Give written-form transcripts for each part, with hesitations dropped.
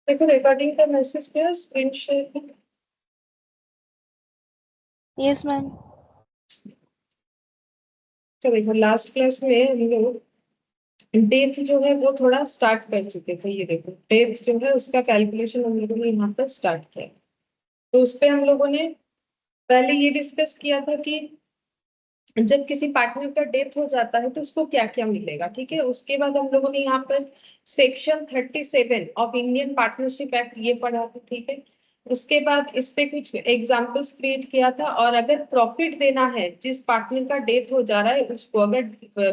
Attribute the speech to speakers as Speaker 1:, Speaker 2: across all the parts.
Speaker 1: देखो रिकॉर्डिंग का मैसेज किया, स्क्रीन शेयर।
Speaker 2: Yes ma'am.
Speaker 1: तो देखो लास्ट क्लास में हम लोग डेथ जो है वो थोड़ा स्टार्ट कर चुके थे। ये देखो डेथ जो है उसका कैलकुलेशन हम लोगों ने यहाँ पर स्टार्ट किया। तो उस पे हम लोगों ने पहले ये डिस्कस किया था कि जब किसी पार्टनर का डेथ हो जाता है तो उसको क्या क्या मिलेगा। ठीक है, उसके बाद हम लोगों ने यहाँ पर section 37 of Indian partnership act ये पढ़ा था। ठीक है, उसके बाद इस पे कुछ एग्जांपल्स क्रिएट किया था। और अगर प्रॉफिट देना है, जिस पार्टनर का डेथ हो जा रहा है उसको, अगर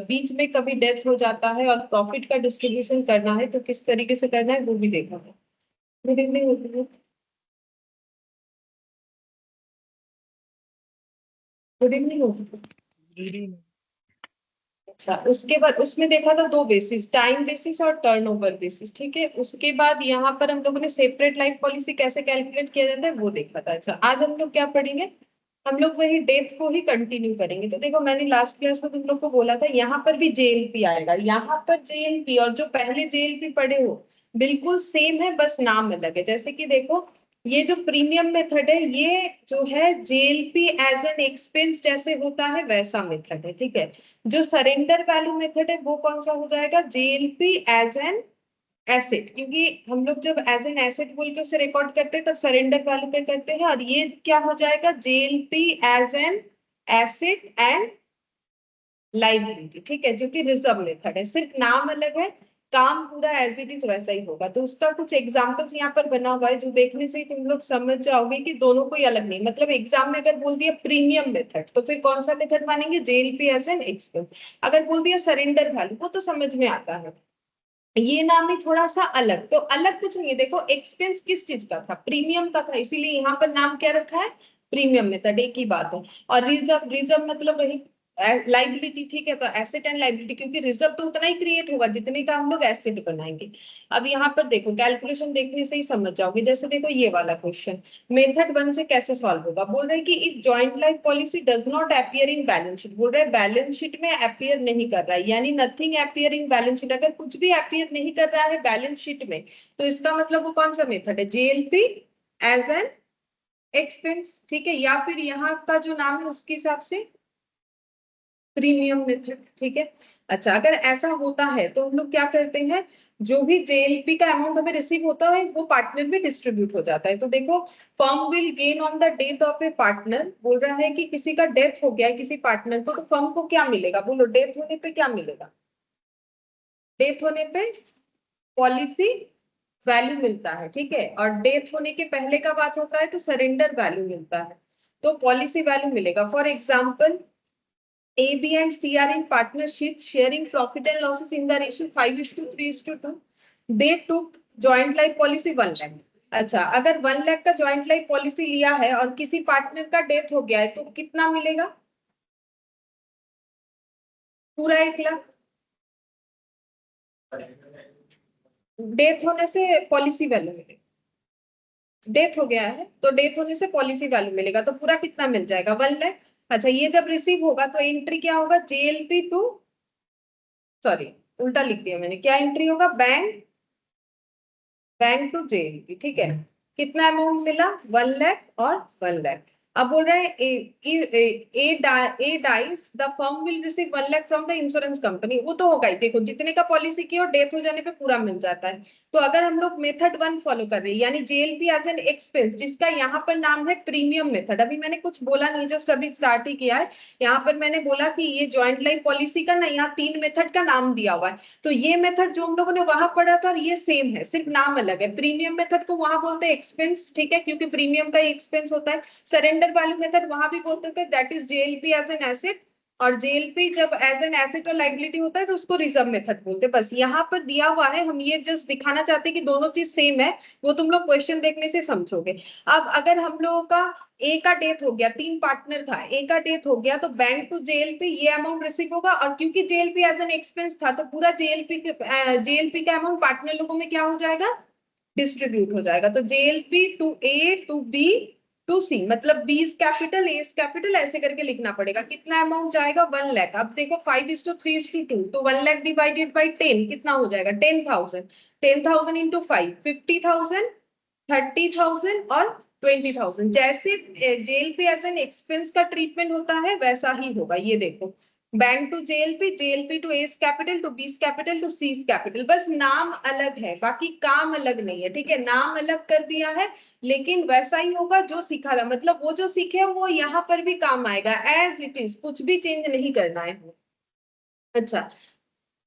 Speaker 1: बीच में कभी डेथ हो जाता है और प्रॉफिट का डिस्ट्रीब्यूशन करना है तो किस तरीके से करना है वो भी देखा था। Good evening. Good evening. अच्छा, उसके बाद उसमें देखा था दो बेसिस, टाइम बेसिस और टर्नओवर बेसिस। ठीक है, उसके बाद यहाँ पर हम लोगों ने सेपरेट लाइफ पॉलिसी कैसे कैलकुलेट किया जाता है वो देखा था। अच्छा, आज हम लोग क्या पढ़ेंगे, हम लोग वही डेथ को ही कंटिन्यू करेंगे। तो देखो मैंने लास्ट क्लास में तुम लोग को बोला था यहाँ पर भी जेएलपी आएगा। यहाँ पर जेएलपी और जो पहले जेएलपी पढ़े हो बिल्कुल सेम है, बस नाम अलग है। जैसे कि देखो ये जो प्रीमियम मेथड है ये जो है जेएलपी एज एन एक्सपेंस जैसे होता है वैसा मेथड है। ठीक है, जो सरेंडर वैल्यू मेथड है वो कौन सा हो जाएगा, जेएलपी एज एन एसेट। क्योंकि हम लोग जब एज एन एसेट बोल के उसे रिकॉर्ड करते हैं तब सरेंडर वैल्यू पे करते हैं। और ये क्या हो जाएगा, JLP as an asset and liability. ठीक है, जो कि रिजर्व मेथड है, सिर्फ नाम अलग है, काम पूरा एज इट इज वैसा ही होगा। तो उसका कुछ एग्जांपल्स यहाँ पर बना हुआ है जो देखने से ही तुम लोग समझ जाओगे कि दोनों कोई अलग नहीं। मतलब एग्जाम में अगर बोल दिया प्रीमियम मेथड तो फिर कौन सा मेथड मानेंगे, जेएलपी एज एन एक्सपेंस। अगर बोल दिया सरेंडर वैल्यू वो तो समझ में आता है, ये नाम ही थोड़ा सा अलग। तो अलग कुछ नहीं है, देखो एक्सपेंस किस चीज का था, प्रीमियम का था, इसीलिए यहाँ पर नाम क्या रखा है, प्रीमियम मेथड, एक ही बात है। और रिजर्व, रिजर्व मतलब वही लाइबिलिटी। ठीक है, तो एसेट एंड लाइबिलिटी, क्योंकि रिजर्व तो उतना ही क्रिएट होगा जितने का हम लोग एसेट बनाएंगे। अब यहाँ पर देखो कैलकुलेशन देखने से ही समझ जाओगे। जैसे देखो ये वाला क्वेश्चन मेथड 1 से कैसे सॉल्व होगा, बोल रहे हैं कि if joint life policy does not appear in balance sheet, बोल रहे हैं बैलेंस शीट में अपीयर नहीं कर रहा है, यानी nothing appear in balance sheet. अगर कुछ भी अपीयर नहीं कर रहा है बैलेंस शीट में तो इसका मतलब वो कौन सा मेथड है, जेएलपी एज एन एक्सपेंस। ठीक है, या फिर यहाँ का जो नाम है उसके हिसाब से प्रीमियम मेथड। ठीक है, अच्छा अगर ऐसा होता है तो हम लोग क्या करते हैं, जो भी जेएलपी का अमाउंट हमें रिसीव होता है वो पार्टनर में डिस्ट्रीब्यूट हो जाता है। तो देखो firm will gain on the death of a partner, बोल रहा है कि किसी का डेथ हो गया है किसी पार्टनर को, तो फर्म को क्या मिलेगा, बोलो डेथ होने पे क्या मिलेगा, डेथ होने पे पॉलिसी वैल्यू मिलता है। ठीक है, और डेथ होने के पहले का बात होता है तो सरेंडर वैल्यू मिलता है, तो पॉलिसी वैल्यू मिलेगा। For example A, B and C are in partnership, sharing profit and losses in the ratio 5:3:2. They took joint life policy 1 lakh. अच्छा, अगर 1 लाख का ज्वाइंट लाइफ पॉलिसी लिया है और किसी पार्टनर का डेथ हो गया है तो कितना मिलेगा, पूरा 1 लाख। डेथ होने से पॉलिसी वैल्यू मिलेगा, डेथ हो गया है तो डेथ होने से पॉलिसी वैल्यू मिलेगा, तो पूरा कितना मिल जाएगा, 1 लाख। अच्छा, ये जब रिसीव होगा तो एंट्री क्या होगा, जेएलपी टू, सॉरी उल्टा लिख दिया मैंने, क्या एंट्री होगा, बैंक, बैंक टू जेएलपी। ठीक है, कितना अमाउंट मिला, 1 लाख और 1 लाख। अब बोल रहे हैं a dies the firm will receive 1 lakh from the insurance company, वो तो होगा ही। देखो जितने का पॉलिसी की और डेथ हो जाने पे पूरा मिल जाता है। तो अगर हम लोग मेथड 1 फॉलो कर रहे हैं यानी जेएलपी एज एन एक्सपेंस, जिसका यहाँ पर नाम है प्रीमियम मेथड, अभी मैंने कुछ बोला नहीं, जस्ट अभी स्टार्ट ही किया है। यहाँ पर मैंने बोला कि ये ज्वाइंट लाइफ पॉलिसी का ना यहाँ 3 मेथड का नाम दिया हुआ है। तो ये मेथड जो हम लोगों ने वहां पढ़ा था और ये सेम है, सिर्फ नाम अलग है। प्रीमियम मेथड को वहां बोलते हैं एक्सपेंस, ठीक है, क्योंकि प्रीमियम का ही एक्सपेंस होता है। सरेंडर वैल्यू मेथड वहां भी बोलते थे, that is JLP as an asset. और जेएलपी जब एज एन एसेट और लाइबिलिटी होता है तो उसको रिजर्व मेथड बोलते हैं। बस यहाँ पर दिया हुआ है, हम ये जस्ट दिखाना चाहते हैं कि दोनों चीज सेम है, वो तुम लोग क्वेश्चन देखने से समझोगे। अब अगर हम लोगों का ए का डेथ हो गया, 3 पार्टनर था, ए का डेथ हो गया तो बैंक टू जेएलपी ये अमाउंट रिसीव होगा। और क्योंकि जेएलपी एज एन एक्सपेंस था तो पूरा जेएलपी का अमाउंट पार्टनर लोगों में क्या हो जाएगा, डिस्ट्रीब्यूट हो जाएगा। तो JLP to A to B to C, मतलब B is capital, A is capital, ऐसे करके लिखना पड़ेगा। कितना अमाउंट जाएगा? 1 लाख। अब देखो 5:3:2, तो 1 लाख डिवाइडेड बाई 10 कितना हो जाएगा? 10,000। 10,000 इंटू 5 50,000, 30,000 और 20,000। जैसे जेल पे एज एन एक्सपेंस का ट्रीटमेंट होता है वैसा ही होगा। ये देखो, bank to JLP, JLP to A's capital, to B's capital, to C's capital, बस नाम अलग है, बाकी काम अलग नहीं है। ठीक है, नाम अलग कर दिया है लेकिन वैसा ही होगा जो सीखा था, मतलब वो जो सीखे वो यहाँ पर भी काम आएगा एज इट इज, कुछ भी चेंज नहीं करना है। अच्छा,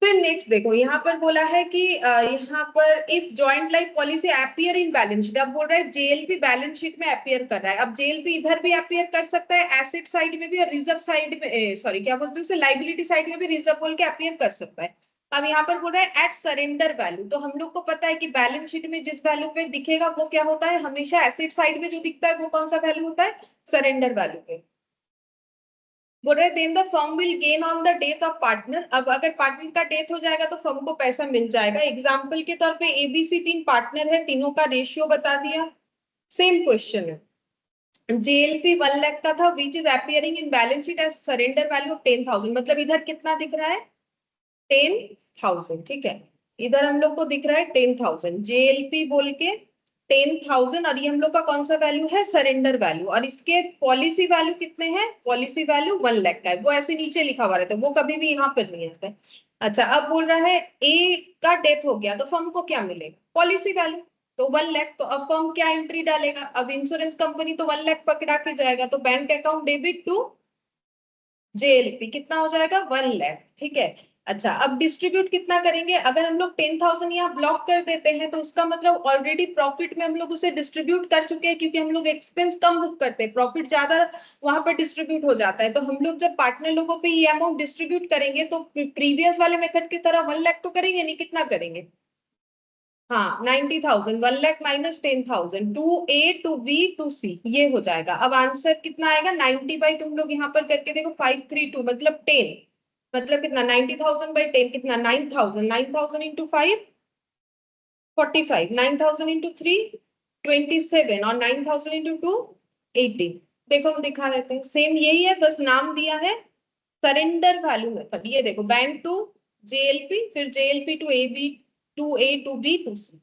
Speaker 1: फिर नेक्स्ट देखो, यहाँ पर बोला है कि यहाँ पर if joint life policy appear in balance sheet, अब बोल रहा है जेएलपी बैलेंस शीट में अपियर कर रहा है। अब जेएलपी इधर भी अपियर कर सकता है, एसेट साइड में भी और रिजर्व साइड में, सॉरी क्या बोलते हैं उसे, लाइबिलिटी साइड में भी रिजर्व बोल के अपियर कर सकता है। अब यहाँ पर बोल रहा है एट सरेंडर वैल्यू, तो हम लोग को पता है कि बैलेंस शीट में जिस वैल्यू पे दिखेगा वो क्या होता है, हमेशा एसेट साइड में जो दिखता है वो कौन सा वैल्यू होता है? सरेंडर वैल्यू पे। बोल रहे then the firm will gain on the death of partner, अब अगर पार्टनर का डेथ हो जाएगा तो फर्म को पैसा मिल जाएगा। एग्जांपल के तौर पे एबीसी 3 पार्टनर है, तीनों का रेशियो बता दिया। सेम क्वेश्चन है, जेएलपी 1 लाख का था which is appearing in balance sheet as surrender value of 10,000, मतलब इधर कितना दिख रहा है? 10,000। ठीक है, इधर हम लोग को दिख रहा है 10,000, जेएलपी बोल के 10,000, और ये हम लोग का कौन सा वैल्यू है? Surrender value. और इसके पॉलिसी वैल्यू कितने हैं? पॉलिसी वैल्यू 1 लाख का है, वो ऐसे नीचे लिखा हुआ रहता है, वो कभी भी यहाँ पर नहीं आता है। अच्छा, अब बोल रहा है ए का डेथ हो गया तो फर्म को क्या मिलेगा? पॉलिसी वैल्यू, तो 1 लाख। तो अब फर्म क्या एंट्री डालेगा? अब इंश्योरेंस कंपनी तो 1 लाख पकड़ा के जाएगा, तो bank account debit to JLP कितना हो जाएगा? 1 लाख। ठीक है, अच्छा अब डिस्ट्रीब्यूट कितना करेंगे? अगर हम लोग 10,000 यहाँ ब्लॉक कर देते हैं तो उसका मतलब ऑलरेडी प्रॉफिट में हम लोग उसे डिस्ट्रीब्यूट कर चुके हैं, क्योंकि हम लोग एक्सपेंस कम बुक करते हैं, प्रॉफिट ज्यादा वहां पर डिस्ट्रीब्यूट हो जाता है। तो हम लोग जब पार्टनर लोगों पे ये अमाउंट डिस्ट्रीब्यूट करेंगे तो प्रीवियस वाले मेथड की तरह 1 लाख तो करेंगे नहीं, कितना करेंगे? हाँ 90,000, 1 lakh minus 10,000, to A to B to C, ये हो जाएगा। अब आंसर कितना आएगा? 90 बाई, तुम लोग यहाँ पर करके देखो 532, मतलब 10, मतलब कितना? 90,000 बाई 10 कितना? 9,000, 9,000 इंटू 5 45, 9,000 इंटू 3 27, और 9,000 इंटू 2 18। देखो हम दिखा देते हैं, सेम यही है, बस नाम दिया है सरेंडर वैल्यू मेथड। ये देखो, बैंक टू जेएलपी, फिर JLP to A B, to A to B to C,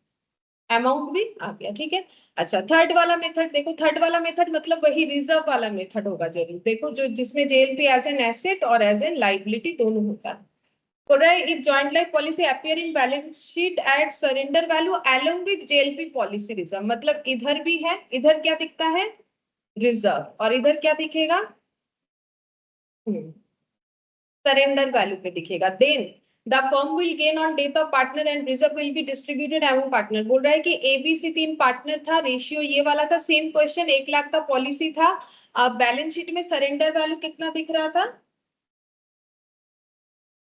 Speaker 1: amount भी आ गया। ठीक है, अच्छा थर्ड वाला मेथड देखो, थर्ड वाला मेथड मतलब वही रिजर्व वाला मेथड होगा जरूर। देखो जो जिसमें जेएलपी एज एन एसेट और एज एन लाइबिलिटी दोनों होता है। बोल रहा है if joint life policy appear in balance sheet at surrender value along with JLP policy reserve, मतलब इधर भी है, इधर क्या दिखता है? रिजर्व, और इधर क्या दिखेगा? सरेंडर वैल्यू पे दिखेगा। Then the firm will gain on death of partner and reserve will be distributed among partner. बोल रहा है कि एबीसी 3 पार्टनर था, रेशियो ये वाला था, सेम क्वेश्चन, 1 लाख का पॉलिसी था। अब बैलेंस शीट में सरेंडर वैल्यू कितना दिख रहा था?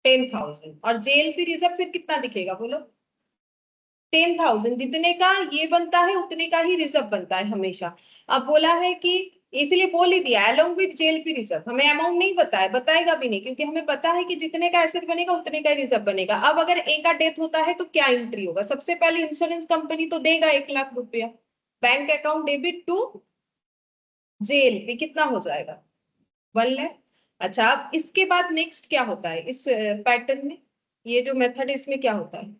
Speaker 1: 10,000, और जेएलपी रिजर्व फिर कितना दिखेगा बोलो? 10,000, जितने का ये बनता है उतने का ही रिजर्व बनता है हमेशा। अब बोला है कि, इसलिए बोल ही दिया अलोंग विद जेएलपी रिजर्व, हमें अमाउंट नहीं बताया, बताएगा भी नहीं, क्योंकि हमें पता है कि जितने का एसेट बनेगा उतने का रिजर्व बनेगा। अब अगर ए का डेथ होता है तो क्या एंट्री होगा? सबसे पहले इंश्योरेंस कंपनी तो देगा 1 लाख रुपया, bank account debit to JLP कितना हो जाएगा? 1 लाख। अच्छा, अब इसके बाद नेक्स्ट क्या होता है इस पैटर्न में? ये जो मेथड है इसमें क्या होता है?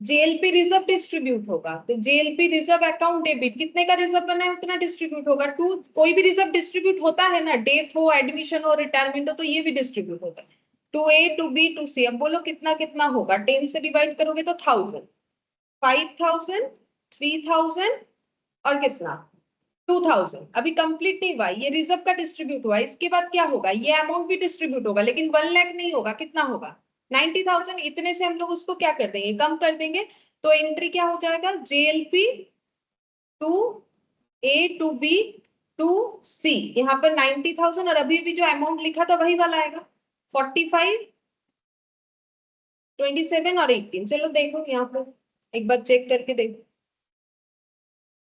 Speaker 1: जेएलपी रिजर्व डिस्ट्रीब्यूट होगा, तो जेएलपी रिजर्व अकाउंट डेबिट, कितने का रिजर्व बना है उतना डिस्ट्रीब्यूट होगा। टू, कोई भी रिजर्व डिस्ट्रीब्यूट होता है ना, डेथ हो, एडमिशन हो, रिटायरमेंट हो, तो ये भी डिस्ट्रीब्यूट होता है। To A to B to C, अब बोलो कितना कितना होगा? 10 से डिवाइड करोगे तो 1,000, 5,000, 3,000 और कितना? 2,000। अभी कंप्लीट नहीं हुआ, ये रिजर्व का डिस्ट्रीब्यूट हुआ, इसके बाद क्या होगा? ये अमाउंट भी डिस्ट्रीब्यूट होगा, लेकिन 1 लाख नहीं होगा, कितना होगा? 90,000। इतने से हम लोग उसको क्या कर देंगे? कम कर देंगे। तो एंट्री क्या हो जाएगा? JLP to A to B to C, यहाँ पर 90,000, और अभी भी जो अमाउंट लिखा था वही वाला आएगा, 45, 27 और 18। चलो देखो यहाँ पर एक बार चेक करके देखो,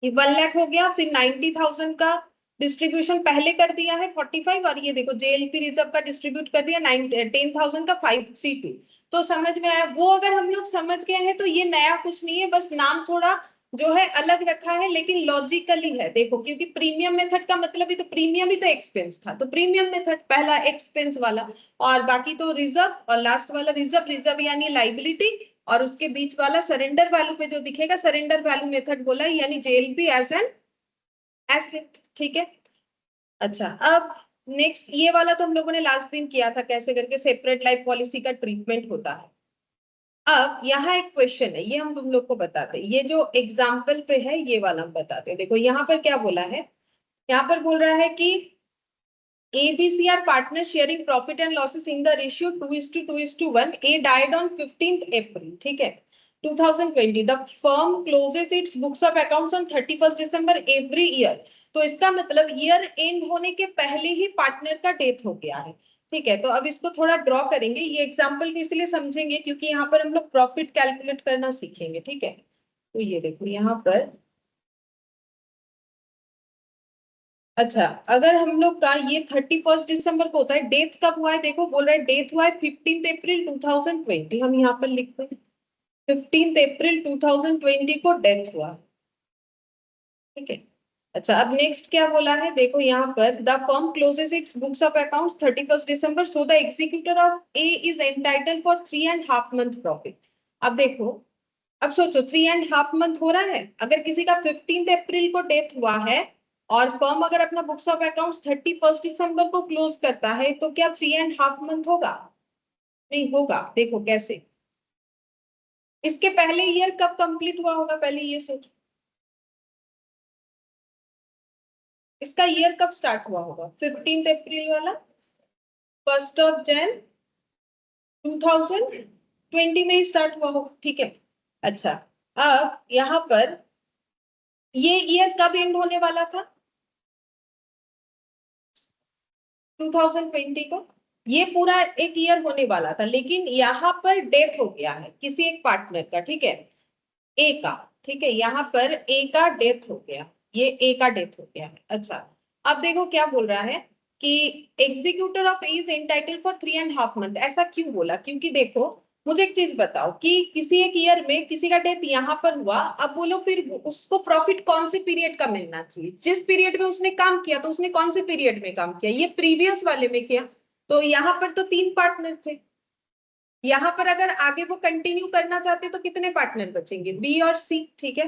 Speaker 1: ये 1 लाख हो गया, फिर 90,000 का डिस्ट्रीब्यूशन पहले कर दिया है 45, और ये देखो जेएलपी रिजर्व का डिस्ट्रीब्यूट कर दिया 10,000 का 532। तो समझ में आया? वो अगर हम लोग समझ गए हैं तो ये नया कुछ नहीं है, बस नाम थोड़ा जो है अलग रखा है, लेकिन लॉजिकली है। देखो, क्योंकि प्रीमियम मेथड का मतलब ही तो प्रीमियम ही तो एक्सपेंस था, तो प्रीमियम मेथड पहला एक्सपेंस वाला, और बाकी तो रिजर्व, और लास्ट वाला रिजर्व, रिजर्व यानी लाइबिलिटी, और उसके बीच वाला सरेंडर वैल्यू पे जो दिखेगा सरेंडर वैल्यू मेथड बोला है, यानी जेएलपी एज एन एसेट। ठीक है। अच्छा, अब नेक्स्ट ये वाला तो हम लोगों ने लास्ट दिन किया था, कैसे करके सेपरेट लाइफ पॉलिसी का ट्रीटमेंट होता है। अब यहाँ एक क्वेश्चन है, ये हम तुम लोग को बताते हैं, ये जो एग्जाम्पल पे है ये वाला हम बताते हैं। देखो यहाँ पर क्या बोला है, यहाँ पर बोल रहा है कि ABC are partners sharing profit and losses in the ratio 2:2:1. A died on 15th April. ठीक है, 2020. The firm closes its books of accounts on 31st December every year. तो इसका मतलब ईयर एंड होने के पहले ही पार्टनर का डेथ हो गया है। ठीक है, तो अब इसको थोड़ा ड्रॉ करेंगे, ये एग्जाम्पल को इसलिए समझेंगे क्योंकि यहाँ पर हम लोग प्रॉफिट कैलकुलेट करना सीखेंगे। ठीक है, तो ये देखो यहाँ पर, अच्छा, अगर हम लोग का ये 31 दिसंबर को होता है, डेथ कब हुआ है, देखो बोल रहा है डेथ हुआ है 15 अप्रैल 2020, हम यहाँ पर लिखते हैं 15 अप्रैल 2020 को डेथ हुआ। ठीक है। अच्छा, अब नेक्स्ट क्या बोला है, देखो यहाँ पर the firm closes its books of accounts 31 December, so the executor of A is entitle for 3.5 month profit. अब देखो, अब सोचो 3.5 मंथ हो रहा है, अगर किसी का 15 अप्रैल को डेथ हुआ है और फर्म अगर अपना बुक्स ऑफ अकाउंट्स 31 दिसंबर को क्लोज करता है, तो क्या 3.5 मंथ होगा? नहीं होगा। देखो कैसे, इसके पहले ईयर कब कंप्लीट हुआ होगा, पहले ये सोचो, इसका ईयर कब स्टार्ट हुआ होगा, 15 अप्रैल वाला 1 Jan 2020 में ही स्टार्ट हुआ होगा। ठीक है। अच्छा, अब यहाँ पर ये ईयर कब एंड होने वाला था, 2020 को, ये पूरा एक ईयर होने वाला था, लेकिन यहाँ पर डेथ हो गया है किसी एक पार्टनर का। ठीक है, ए का। ठीक है, यहाँ पर ए का डेथ हो गया, ये ए का डेथ हो गया है। अच्छा, अब देखो क्या बोल रहा है कि executor of A is entitle for 3.5 month. ऐसा क्यों बोला, क्योंकि देखो, मुझे एक चीज बताओ कि किसी एक ईयर में किसी का डेथ यहाँ पर हुआ, अब बोलो फिर उसको प्रॉफिट कौन से पीरियड का मिलना चाहिए, जिस पीरियड में उसने काम किया, तो उसने कौन से पीरियड में काम किया, ये प्रीवियस वाले में किया, तो यहाँ पर तो 3 पार्टनर थे, यहाँ पर अगर आगे वो कंटिन्यू करना चाहते तो कितने पार्टनर बचेंगे, बी और सी। ठीक है,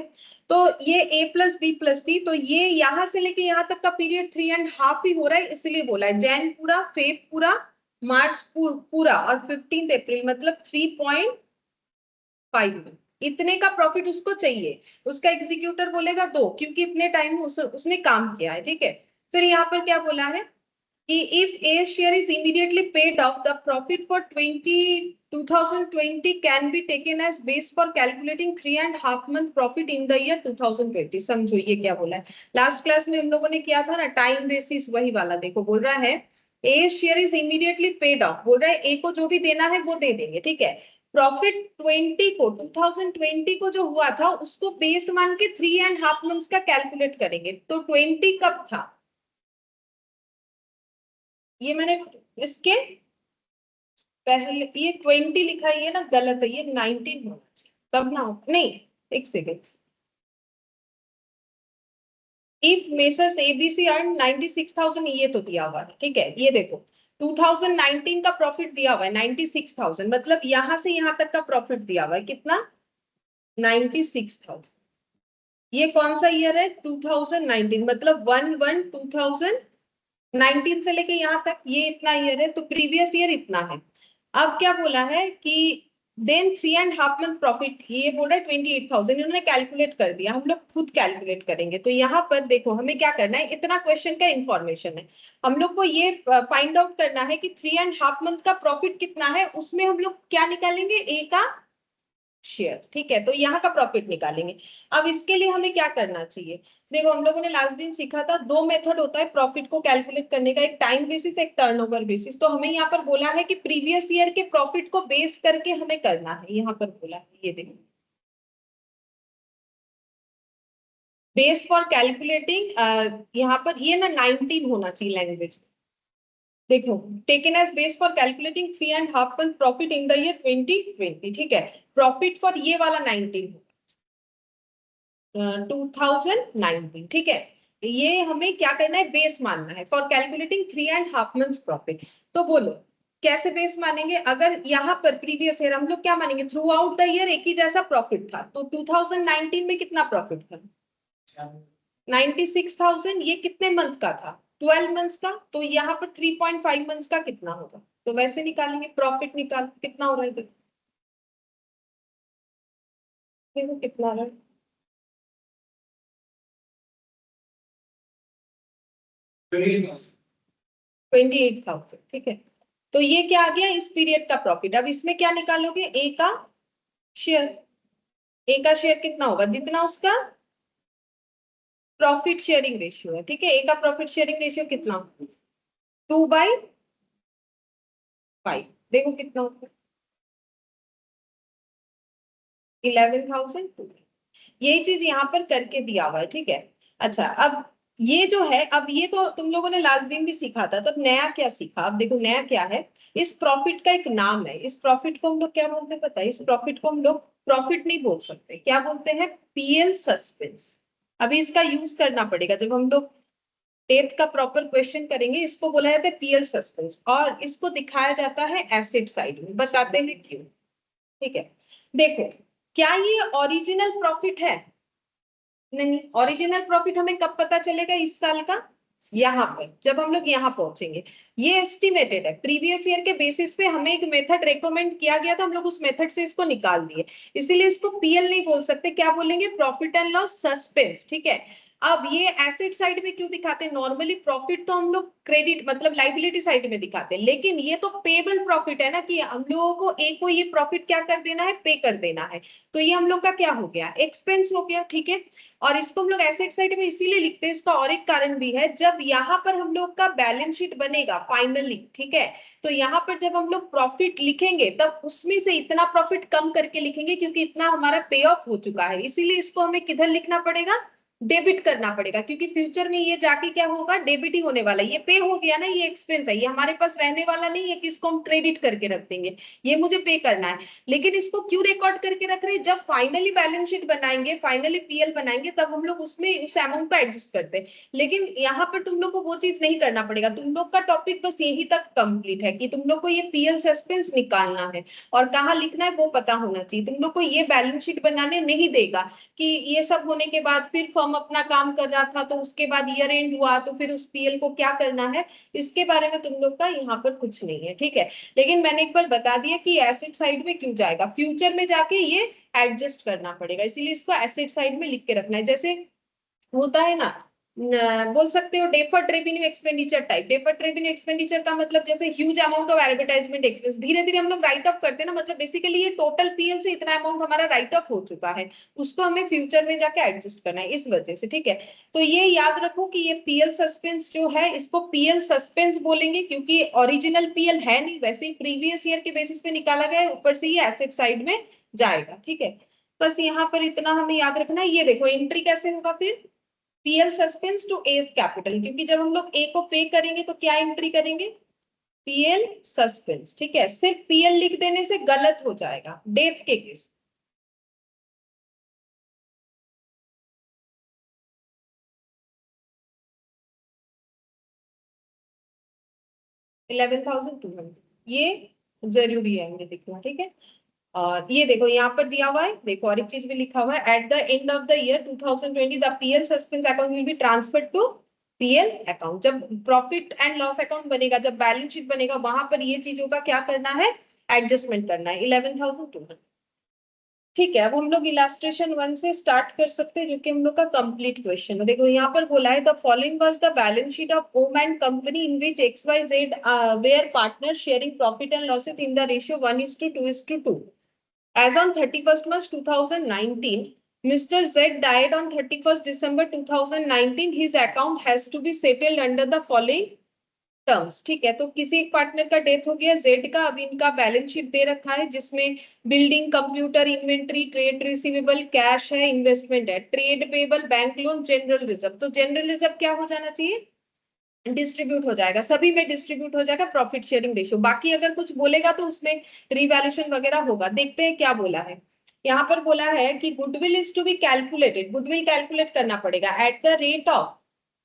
Speaker 1: तो ये ए प्लस बी प्लस सी, तो ये यहाँ से लेके यहाँ तक का पीरियड 3.5 ही हो रहा है, इसलिए बोला है जैन पूरा, फेब पूरा, मार्च पूरा, और 15 अप्रैल मतलब 3.5 में, इतने का प्रॉफिट उसको चाहिए। उसका एग्जीक्यूटर बोलेगा 2, क्योंकि इतने टाइम उसने काम किया है। ठीक है, फिर यहाँ पर क्या बोला है कि if A share is immediately paid off, the profit for 2020 can be taken as base for calculating 3.5 month profit in the year 2020। समझो ये क्या बोला है, लास्ट क्लास में हम लोगों ने किया था ना, टाइम बेसिस वही वाला। देखो बोल रहा है A share is immediately paid off, बोल रहा है A को जो भी देना है वो दे देंगे। ठीक है, प्रॉफिट 2020 को जो हुआ था उसको बेस मान के 3.5 मंथ्स का कैलकुलेट करेंगे, तो 20 कब था, ये मैंने इसके पहले ये 20 लिखा ही है ना, गलत है, ये 19 होना चाहिए तब ना, नहीं, एक second. If messrs ABC earn 96,000, ये तो दिया हुआ है। ठीक है, ये देखो 2019 का प्रॉफिट दिया हुआ है 96,000, मतलब यहां से यहां तक का प्रॉफिट दिया हुआ है कितना, 96,000। ये कौन सा ईयर है, 2019, मतलब 1/1/2019 से लेके यहाँ तक ये इतना ईयर है, तो प्रीवियस ईयर इतना है। अब क्या बोला है कि देन 3.5 मंथ प्रॉफिट, ये बोल रहा है 28,000, इन्होंने कैलकुलेट कर दिया, हम लोग खुद कैलकुलेट करेंगे। तो यहाँ पर देखो हमें क्या करना है, इतना क्वेश्चन का इंफॉर्मेशन है, हम लोग को ये फाइंड आउट करना है कि 3.5 मंथ का प्रॉफिट कितना है, उसमें हम लोग क्या निकालेंगे, ए का शेयर। ठीक है, तो यहाँ का प्रॉफिट निकालेंगे। अब इसके लिए हमें क्या करना चाहिए, देखो हम लोगों ने लास्ट दिन सीखा था, दो मेथड होता है प्रॉफिट को कैलकुलेट करने का, एक टाइम बेसिस, एक टर्नओवर बेसिस। तो हमें यहाँ पर बोला है कि प्रीवियस ईयर के प्रॉफिट को बेस करके हमें करना है, यहाँ पर बोला है, ये देखो बेस फॉर कैलकुलेटिंग, यहाँ पर ये ना 19 होना चाहिए लैंग्वेज। देखो, taken as base for calculating 3.5 month profit in the year 2020। ठीक है, प्रॉफिट फॉर ये वाला 19 2019, ठीक है। ये हमें क्या करना है, बेस मानना है फॉर कैलकुलेटिंग 3.5 मंथ्स प्रॉफिट। तो बोलो कैसे बेस मानेंगे? अगर यहाँ पर प्रीवियस ईयर हम लोग क्या मानेंगे, थ्रू आउट द ईयर एक ही जैसा प्रॉफिट था, तो 2019 में कितना प्रॉफिट था? 96,000। ये कितने मंथ का था? 12 मंथ्स का। तो यहाँ पर 3.5 मंथ्स का कितना होगा? तो वैसे निकालेंगे, प्रॉफिट निकाल कितना हो रहा है, देखो कितना रहा है, 28,000, ठीक है। तो ये क्या आ गया, इस पीरियड का प्रॉफिट। अब इसमें क्या निकालोगे, ए का शेयर। ए का शेयर कितना होगा, जितना उसका प्रॉफिट शेयरिंग रेशियो है, ठीक है। ए का प्रॉफिट शेयरिंग रेशियो कितना, 2/5। देखो कितना होगा, 11,000। यही चीज यहाँ पर करके दिया हुआ है, ठीक है। अच्छा, अब ये जो है, अब ये तो तुम लोगों ने लास्ट दिन भी सीखा था, तब नया क्या सीखा? अब देखो नया क्या है, इस प्रॉफिट का एक नाम है। इस प्रॉफिट को हम लोग क्या बोलते हैं पता है? इस प्रॉफिट को हम लोग प्रॉफिट नहीं बोल सकते, क्या बोलते हैं, पीएल सस्पेंस। अभी इसका यूज करना पड़ेगा जब हम लोग टेंथ का प्रॉपर क्वेश्चन करेंगे। इसको बोला जाता है पीएल सस्पेंस, और इसको दिखाया जाता है एसेट साइड में। बताते हैं क्यों, ठीक है। देखो, क्या ये ओरिजिनल प्रॉफिट है? नहीं। ओरिजिनल प्रॉफिट हमें कब पता चलेगा इस साल का? यहाँ पर जब हम लोग यहाँ पहुंचेंगे। ये एस्टिमेटेड है, प्रीवियस ईयर के बेसिस पे हमें एक मेथड रेकमेंड किया गया था, हम लोग उस मेथड से इसको निकाल दिए। इसीलिए इसको पीएल नहीं बोल सकते, क्या बोलेंगे, प्रॉफिट एंड लॉस सस्पेंस, ठीक है। अब ये एसेट साइड में क्यों दिखाते हैं? नॉर्मली प्रॉफिट तो हम लोग क्रेडिट मतलब लाइबिलिटी साइड में दिखाते हैं, लेकिन ये तो पेबल प्रॉफिट है ना, कि हम लोगों को एक को ये प्रॉफिट क्या कर देना है, पे कर देना है। तो ये हम लोग का क्या हो गया, एक्सपेंस हो गया, ठीक है। और इसको हम लोग एसेट साइड में इसीलिए लिखते हैं, इसका और एक कारण भी है। जब यहाँ पर हम लोग का बैलेंस शीट बनेगा फाइनली, ठीक है, तो यहाँ पर जब हम लोग प्रॉफिट लिखेंगे तब उसमें से इतना प्रॉफिट कम करके लिखेंगे, क्योंकि इतना हमारा पे ऑफ हो चुका है। इसीलिए इसको हमें किधर लिखना पड़ेगा, डेबिट करना पड़ेगा, क्योंकि फ्यूचर में ये जाके क्या होगा, डेबिट ही होने वाला है। ये पे हो गया ना, ये एक्सपेंस है, ये हमारे पास रहने वाला नहीं है कि इसको हम क्रेडिट करके रख देंगे। ये मुझे पे करना है। लेकिन इसको क्यों रिकॉर्ड करके रख रहे हैं, जब फाइनली बैलेंस शीट बनाएंगे, फाइनली पीएल बनाएंगे, तब हम लोग उसमें उस अमाउंट को एडजस्ट करते हैं। लेकिन यहाँ पर तुम लोग को वो चीज नहीं करना पड़ेगा। तुम लोग का टॉपिक बस यही तक कंप्लीट है कि तुम लोग को ये पीएल सस्पेंस निकालना है और कहाँ लिखना है वो पता होना चाहिए। तुम लोग को ये बैलेंस शीट बनाने नहीं देगा कि ये सब होने के बाद फिर फर्म अपना काम कर रहा था, तो उसके बाद ईयर एंड हुआ तो फिर उस पीएल को क्या करना है, इसके बारे में तुम लोग का यहाँ पर कुछ नहीं है, ठीक है। लेकिन मैंने एक बार बता दिया कि एसेट साइड में क्यों जाएगा, फ्यूचर में जाके ये एडजस्ट करना पड़ेगा, इसीलिए इसको एसेट साइड में लिख के रखना है। जैसे होता है ना, बोल सकते हो deferred revenue expenditure type. Deferred revenue expenditure का मतलब जैसे huge amount of advertisement expense, धीरे धीरे हम लोग राइट ऑफ करते हैं ना, मतलब बेसिकली ये टोटल पीएल से इतना अमाउंट हमारा राइट ऑफ हो चुका है, उसको हमें फ्यूचर में जाके एडजस्ट करना है, इस वजह से, ठीक है। तो ये याद रखो कि ये पीएल सस्पेंस जो है, इसको पीएल सस्पेंस बोलेंगे, क्योंकि ओरिजिनल पीएल है नहीं, वैसे ही प्रीवियस ईयर के बेसिस पे निकाला गया है, ऊपर से ये एसेट साइड में जाएगा, ठीक है। बस यहाँ पर इतना हमें याद रखना है। ये देखो एंट्री कैसे होगा फिर, PL suspense to A's capital, क्योंकि जब हम लोग ए को पे करेंगे तो क्या एंट्री करेंगे, पीएल सस्पेंस, ठीक है। सिर्फ पीएल लिख देने से गलत हो जाएगा डेथ के केस। 11,200, ये जरूरी है हमें लिखना, ठीक है। और ये देखो यहाँ पर दिया हुआ है, देखो और एक चीज भी लिखा हुआ है, at the end of the year 2020 the PL suspense account will be transferred to PL account. जब प्रॉफिट एंड लॉस अकाउंट बनेगा, जब बैलेंस शीट बनेगा, वहां पर ये चीजों का क्या करना है, एडजस्टमेंट करना है। 11,200, ठीक है। अब हम लोग इलास्ट्रेशन 1 से स्टार्ट कर सकते हैं, जो कि हम लोग का कंप्लीट क्वेश्चन है। देखो यहाँ पर बोला है, the following was the balance sheet of Om and company in which XYZ were partner sharing profit and losses in the ratio 1:2:2। As on 31st March 2019, Mr. Z died on 31st December 2019. His account has to be settled under the following terms, ठीक है। तो किसी एक partner का death हो गया, Z का। अब इनका बैलेंस शीट दे रखा है, जिसमें building, computer, inventory, trade receivable, cash है, इन्वेस्टमेंट है, trade payable, bank loan, general reserve. तो जनरल रिजर्व क्या हो जाना चाहिए, डिस्ट्रीब्यूट हो जाएगा, सभी में डिस्ट्रीब्यूट हो जाएगा प्रॉफिट शेयरिंग रेशियो। बाकी अगर कुछ बोलेगा तो उसमें रिवैल्यूएशन वगैरह होगा। देखते हैं क्या बोला है। यहाँ पर बोला है कि goodwill is to be calculated, goodwill calculate करना पड़ेगा at the rate of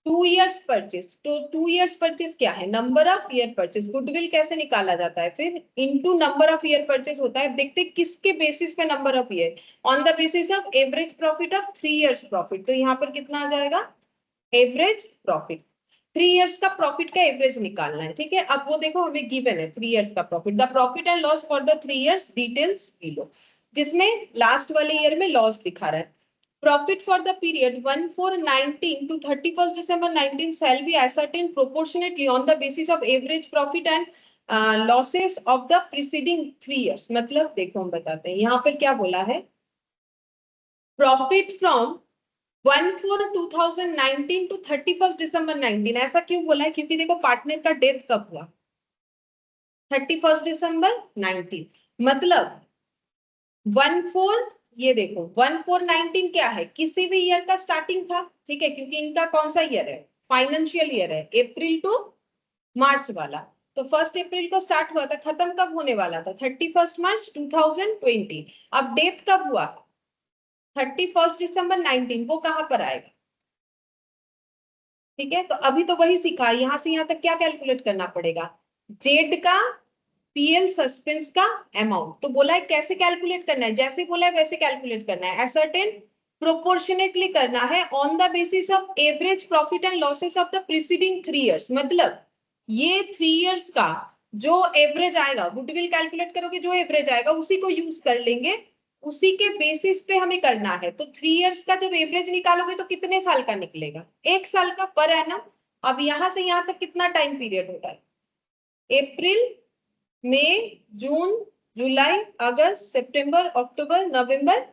Speaker 1: 2 years purchase. तो 2 years परचेज क्या है, number of year purchase. Goodwill कैसे निकाला जाता है फिर, into number of year purchase होता है। देखते किसके बेसिस पे number of year, on the basis of average profit of 3 years profit. तो यहाँ पर कितना आ जाएगा, एवरेज प्रॉफिट। 3 years का प्रॉफिट का एवरेज निकालना है, ठीक है। अब वो देखो हमें गिवन है 3 years का profit, the profit and loss for the 3 years details below, जिसमें लास्ट वाले ईयर में लॉस दिखा रहा है। Profit for the period 1/4/19 to 31st December 19 shall be ascertained proportionately on the basis of average profit and losses of the preceding 3 years। मतलब देखो हम बताते हैं यहाँ पर क्या बोला है, profit from 1/4/2019 to 31st December 19। ऐसा क्यों बोला है, क्योंकि देखो पार्टनर का डेथ कब हुआ, 31st December 19। मतलब 1/4, ये देखो 1/4/19 क्या है, किसी भी ईयर का स्टार्टिंग था, ठीक है, क्योंकि इनका कौन सा ईयर है, फाइनेंशियल ईयर है, अप्रैल टू मार्च वाला। तो 1 अप्रैल को स्टार्ट हुआ था, खत्म कब होने वाला था, 31 मार्च 2020। अब डेट कब हुआ, 31 दिसंबर 19, वो कहां पर आएगा, ठीक है। तो अभी तो वही सीखा, यहां से यहां तक क्या कैलकुलेट करना पड़ेगा, जेड का पीएल सस्पेंस का अमाउंट। तो बोला है कैसे कैलकुलेट करना है, जैसे बोला है वैसे कैलकुलेट करना है, असर्टेन प्रोपोर्शनेटली करना है on the basis of average profit and losses of the preceding 3 years। मतलब ये 3 years का जो एवरेज आएगा, गुडविल कैलकुलेट करोगे जो एवरेज आएगा उसी को यूज कर लेंगे, उसी के बेसिस पे हमें करना है। तो 3 years का जब एवरेज निकालोगे तो कितने साल का निकलेगा, 1 साल का पर एनम। अब यहां से यहां तक कितना टाइम पीरियड होता है, अप्रैल मई जून जुलाई अगस्त सितंबर अक्टूबर नवंबर,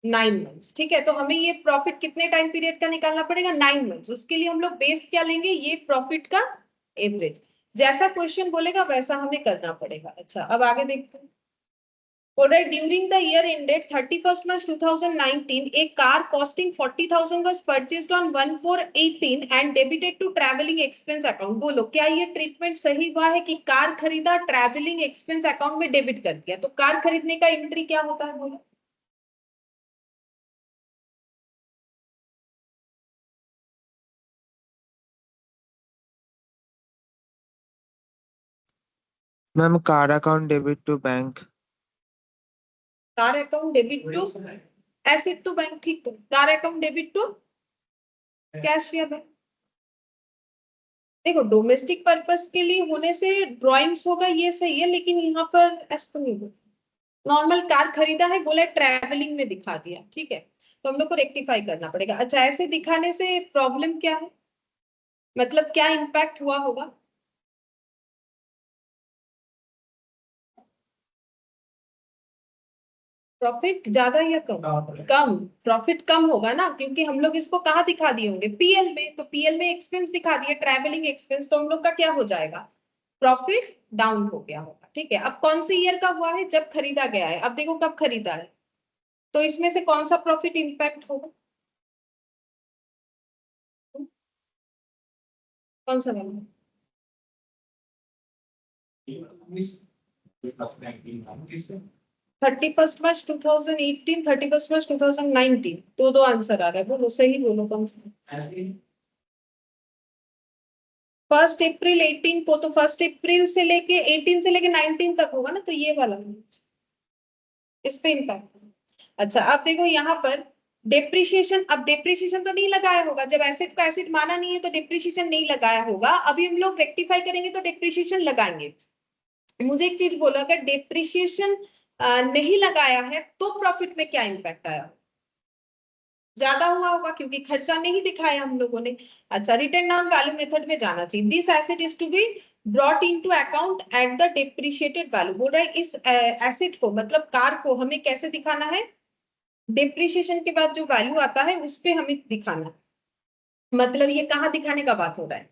Speaker 1: 9 months, ठीक है। तो हमें ये प्रॉफिट कितने टाइम पीरियड का निकालना पड़ेगा, 9 months। उसके लिए हम लोग बेस क्या लेंगे, ये प्रॉफिट का एवरेज। जैसा क्वेश्चन बोलेगा वैसा हमें करना पड़ेगा। अच्छा अब आगे देखते हैं। Alright, during the year ended 31st March 2019, a car costing 40,000 was purchased on 1/4/18 and debited to traveling expense account। बोलो क्या ये ट्रीटमेंट सही हुआ है कि कार खरीदा ट्रैवलिंग एक्सपेंस अकाउंट में डेबिट कर दिया। तो कार खरीदने का एंट्री क्या होता है बोलो,
Speaker 2: ma'am car account debit to bank.
Speaker 1: Car account debit to asset to bank, ठीक है। Car account debit to cash या बैंक। देखो डोमेस्टिक पर्पस के लिए होने से ड्रॉइंग्स होगा ये सही है, लेकिन यहाँ पर ऐसा तो नहीं होगा। नॉर्मल कार खरीदा है, बोला ट्रैवलिंग में दिखा दिया, ठीक है। तो हम लोग को रेक्टिफाई करना पड़ेगा। अच्छा ऐसे दिखाने से प्रॉब्लम क्या है, मतलब क्या इम्पैक्ट हुआ होगा, प्रॉफिट ज्यादा या कम, कम। प्रॉफिट कम होगा ना, क्योंकि हम लोग इसको कहाँ दिखा दिए होंगे, पीएल में। तो पीएल में एक्सपेंस दिखा दिए ट्रैवलिंग एक्सपेंस, तो हम लोग का क्या हो जाएगा, प्रॉफिट डाउन हो गया होगा, ठीक है। अब कौन से ईयर का हुआ है, जब खरीदा गया है। अब देखो कब खरीदा है, तो इसमें से कौन सा प्रॉफिट इंपैक्ट होगा, कौन सा वाला, 31 मार्च 2018, 31 मार्च 2019। दो आंसर आ रहा है, बोलो सही बोलो कौन सा। 1 अप्रैल 18 को, तो 1 अप्रैल से लेके 18 से लेके 19 तक होगा ना, तो ये वाला इस पे इम्पैक्ट। अच्छा अब देखो यहाँ पर डेप्रिसिएशन, अब डेप्रिसिएशन तो नहीं लगाया होगा, जब एसिड का एसिड माना नहीं है तो डेप्रिसिएशन नहीं लगाया होगा। अभी हम लोग रेक्टिफाई करेंगे तो डेप्रिसिएशन लगाएंगे। मुझे एक चीज बोलो, अगर डेप्रिसिएशन नहीं लगाया है तो प्रॉफिट में क्या इम्पैक्ट आया, ज्यादा हुआ होगा क्योंकि खर्चा नहीं दिखाया हम लोगों ने। अच्छा रिटर्न डाउन वैल्यू मेथड में जाना चाहिए, this asset is to be brought into account at the depreciated value. बोल रहा है इस एसेट को, मतलब कार को हमें कैसे दिखाना है, डेप्रिशिएशन के बाद जो वैल्यू आता है उस पे हमें दिखाना है। मतलब ये कहाँ दिखाने का बात हो रहा है,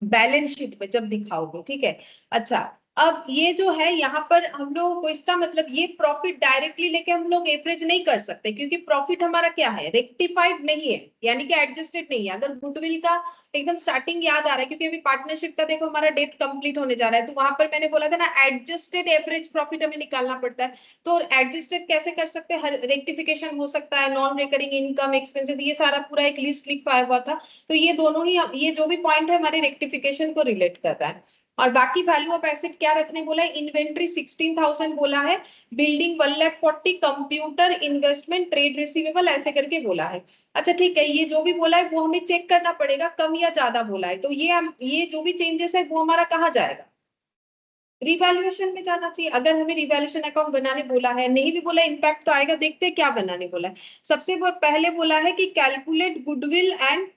Speaker 1: बैलेंस शीट में जब दिखाओगे, ठीक है। अच्छा अब ये जो है यहाँ पर हम लोगों को इसका मतलब ये प्रॉफिट डायरेक्टली लेके हम लोग एवरेज नहीं कर सकते, क्योंकि प्रॉफिट हमारा क्या है, रेक्टिफाइड नहीं है, यानी कि एडजस्टेड नहीं है। अगर गुडविल का एकदम स्टार्टिंग याद आ रहा है, क्योंकि अभी पार्टनरशिप का देखो हमारा डेट कंप्लीट होने जा रहा है, तो वहां पर मैंने बोला था ना एडजस्टेड एवरेज प्रॉफिट हमें निकालना पड़ता है। तो एडजस्टेड कैसे कर सकते हैं, हर रेक्टिफिकेशन हो सकता है, नॉन रिकरिंग इनकम एक्सपेंसेस, ये सारा पूरा एक लिस्ट लिखा हुआ था। तो ये दोनों ही, ये जो भी पॉइंट है हमारे रेक्टिफिकेशन को रिलेट कर रहा है। और बाकी वैल्यू ऑफ एसेट क्या रखने बोला है, इन्वेंट्री 16,000 बोला है, building 1,40,000, computer, investment, trade receivable, ऐसे करके बोला है। अच्छा ठीक है, ये जो भी बोला है वो हमें चेक करना पड़ेगा, कम या ज्यादा बोला है, तो ये जो भी चेंजेस है वो हमारा कहाँ जाएगा, रिवैल्यूएशन में जाना चाहिए। अगर हमें रिवैल्यूएशन अकाउंट बनाने बोला है, नहीं भी बोला इम्पैक्ट तो आएगा, देखते हैं क्या बनाने बोला है। सबसे पहले बोला है कि calculate goodwill and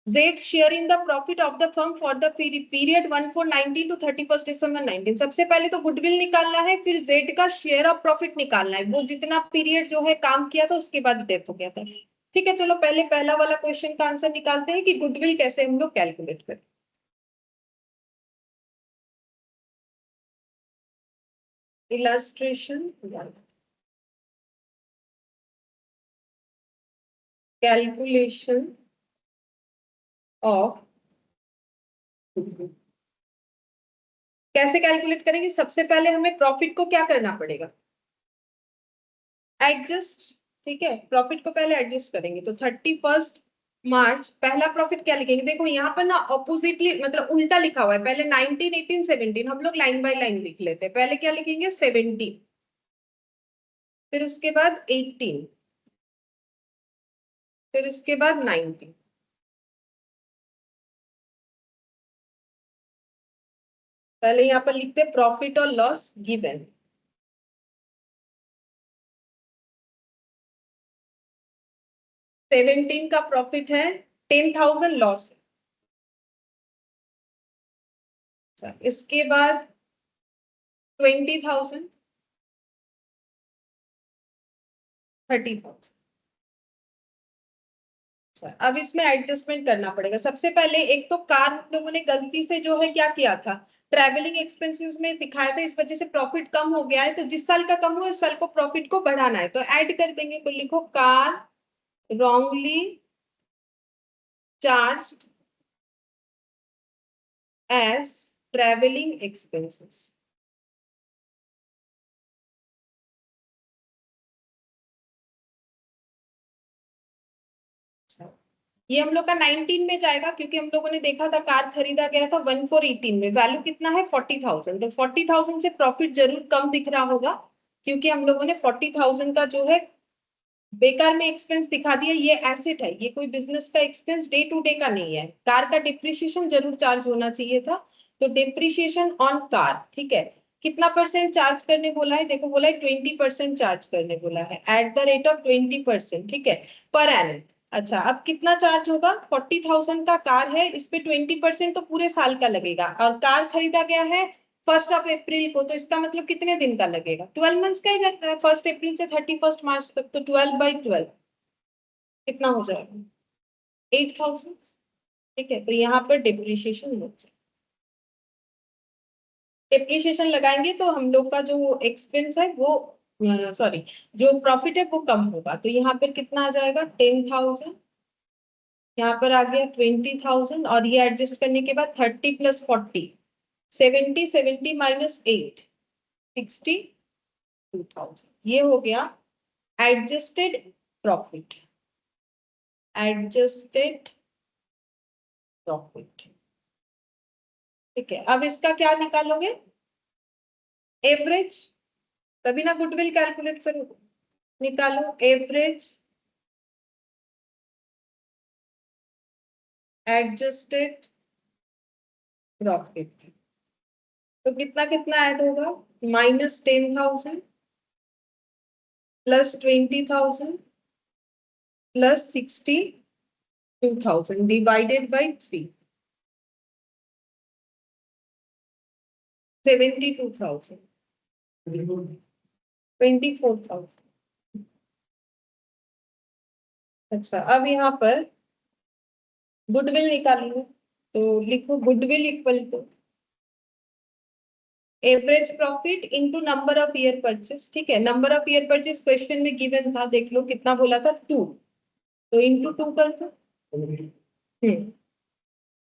Speaker 1: Z's share in the profit of the firm for the period 1/4/19 to 31st December 19। सबसे पहले तो गुडविल निकालना है, फिर Z का शेयर ऑफ प्रॉफिट निकालना है, वो जितना पीरियड जो है काम किया था उसके बाद डेथ हो गया था। ठीक है, चलो पहले पहला वाला क्वेश्चन का आंसर निकालते हैं कि गुडविल कैसे हम लोग कैलकुलेट करें। Illustration, calculation of goodwill. कैसे कैलकुलेट करेंगे, सबसे पहले हमें प्रॉफिट को क्या करना पड़ेगा, एडजस्ट। ठीक है, प्रॉफिट को पहले एडजस्ट करेंगे, तो 31 मार्च पहला प्रॉफिट क्या लिखेंगे, देखो यहाँ पर ना ऑपोजिटली मतलब उल्टा लिखा हुआ है, पहले 19, 18, 17, हम लोग लाइन बाय लाइन लिख लेते हैं। पहले क्या लिखेंगे, 17, फिर उसके बाद 18, फिर उसके बाद 19। पहले यहाँ पर लिखते हैं प्रॉफिट और लॉस गिवन। 17 का प्रॉफिट है, 10,000 लॉस है। इसके बाद 20,000, 30,000। अब इसमें एडजस्टमेंट करना पड़ेगा। सबसे पहले एक तो कार हम लोगों ने गलती से जो है क्या किया था, ट्रैवलिंग एक्सपेंसेस में दिखाया था, इस वजह से प्रॉफिट कम हो गया है, तो जिस साल का कम हुआ उस साल को प्रॉफिट को बढ़ाना है, तो ऐड कर देंगे। तो लिखो car wrongly charged as traveling expenses। ये हम लोग का 19 में जाएगा, क्योंकि हम लोगों ने देखा था कार खरीदा गया था 1/4/18 में, वैल्यू कितना है 40,000, तो 40,000 से प्रॉफिट जरूर कम दिख रहा होगा, क्योंकि हम लोगों ने 40,000 का जो है बेकार में एक्सपेंस दिखा दिया। ये एसेट है, ये कोई बिजनेस का एक्सपेंस डे टू डे का नहीं है। कार का डिप्रिसिएशन जरूर चार्ज होना चाहिए था, तो डिप्रिसिएशन ऑन कार, ठीक है, कितना परसेंट चार्ज करने बोला है, देखो बोला है 20% चार्ज करने बोला है, एट द रेट ऑफ 20%, ठीक है, पर एनम। अच्छा, अब कितना चार्ज होगा, 40,000 का कार है, इस पे 20% तो पूरे साल का लगेगा, और कार खरीदा गया है 1 अप्रैल को, तो इसका मतलब कितने दिन का लगेगा, 12 मंथ्स का ही लग रहा है, 1 अप्रैल से 31 मार्च तक, तो 12/12 कितना हो जाएगा, 8,000। ठीक है, तो यहाँ पर डिप्रिशिएशन लग जाए, डिप्रिशिएशन लगाएंगे तो हम लोग का जो एक्सपेंस है वो, सॉरी, जो प्रॉफिट है वो कम होगा, तो यहाँ पर कितना आ जाएगा 10,000, यहाँ पर आ गया 20,000, और ये एडजस्ट करने के बाद 30 + 40, 70, 70 - 8, 62,000, ये हो गया एडजस्टेड प्रॉफिट, एडजस्टेड प्रॉफिट। ठीक है, अब इसका क्या निकालोगे, एवरेज, तभी ना गुडविल कैलकुलेट करोगे, निकालो एवरेज एडजस्टेड प्रॉफिट, तो कितना कितना ऐड होगा, -10,000 +20,000 +62,000 डिवाइडेड बाई 3, 72,000, 24,000। अच्छा, अब यहाँ पर गुडविल निकालेंगे, तो लिखो goodwill equal to average profit into number of year purchase, ठीक है। Number of year purchase question में गिवन था, देख लो कितना बोला था, 2, तो इनटू 2 कर दो।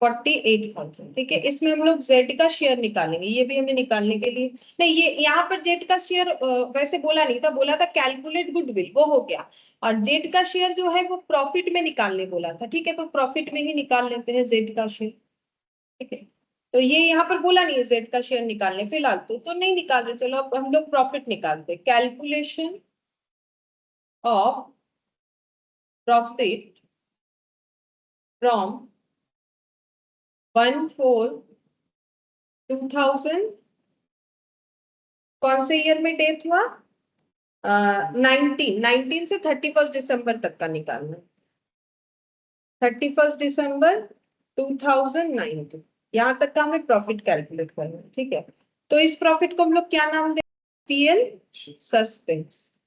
Speaker 1: 48,000, ठीक है। इसमें हम लोग जेड का शेयर निकालेंगे, ये भी हमें निकालने के लिए, नहीं ये यहाँ पर जेड का शेयर वैसे बोला नहीं था, बोला था कैलकुलेट गुडविल, वो हो गया। और जेड का शेयर जो है वो प्रॉफिट में निकालने बोला था, ठीक है, तो प्रॉफिट में ही निकाल लेते हैं जेड का शेयर, ठीक है। तो ये यहाँ पर बोला नहीं है जेड का शेयर निकालने फिलहाल, तो नहीं निकाल रहे, चलो अब हम लोग प्रॉफिट निकालते, कैलकुलेशन ऑफ प्रॉफिट फ्रॉम 1/4/2000, कौन से ईयर में डेथ हुआ, 19 से 31 दिसंबर तक का निकालना, 31 दिसंबर 2019, यहाँ तक का हमें प्रॉफिट कैलकुलेट करना है, ठीक है। तो इस प्रॉफिट को हम लोग क्या नाम दें, पीएल सस्पेंस,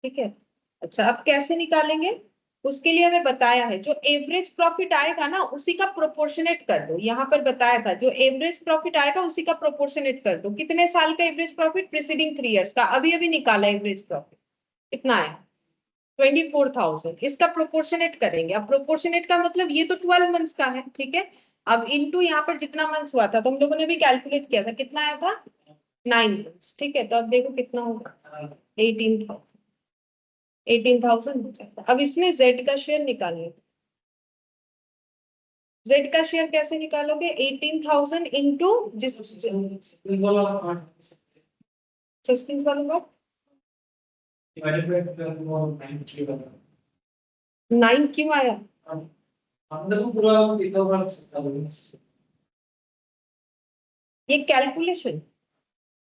Speaker 1: ठीक है। अच्छा अब कैसे निकालेंगे, उसके लिए हमें बताया है, जो एवरेज प्रॉफिट आएगा ना उसी का प्रोपोर्शनेट कर दो, यहाँ पर बताया था जो एवरेज प्रॉफिट आएगा उसी का प्रोपोर्शनेट कर दो। कितने साल का एवरेज प्रॉफिट, प्रीसीडिंग 3 इयर्स का, अभी अभी निकाला एवरेज प्रॉफिट कितना है, 24,000, इसका प्रोपोर्शनेट करेंगे। अब प्रोपोर्शनेट का मतलब ये तो 12 मंथ्स का है, ठीक है। अब इनटू यहाँ पर जितना मंथ्स हुआ था, तो हम लोगों ने भी कैलकुलेट किया था, कितना आया था, 9 मंथ्स, ठीक है। तो अब देखो कितना होगा, 18,000, 18,000 हो जाएगा। अब इसमें जेड का शेयर निकालेंगे, जेड का शेयर कैसे निकालोगे, 18,000 इंटू जिस सस्पेंस वाला बात, 9 क्यों आया, ये कैलकुलेशन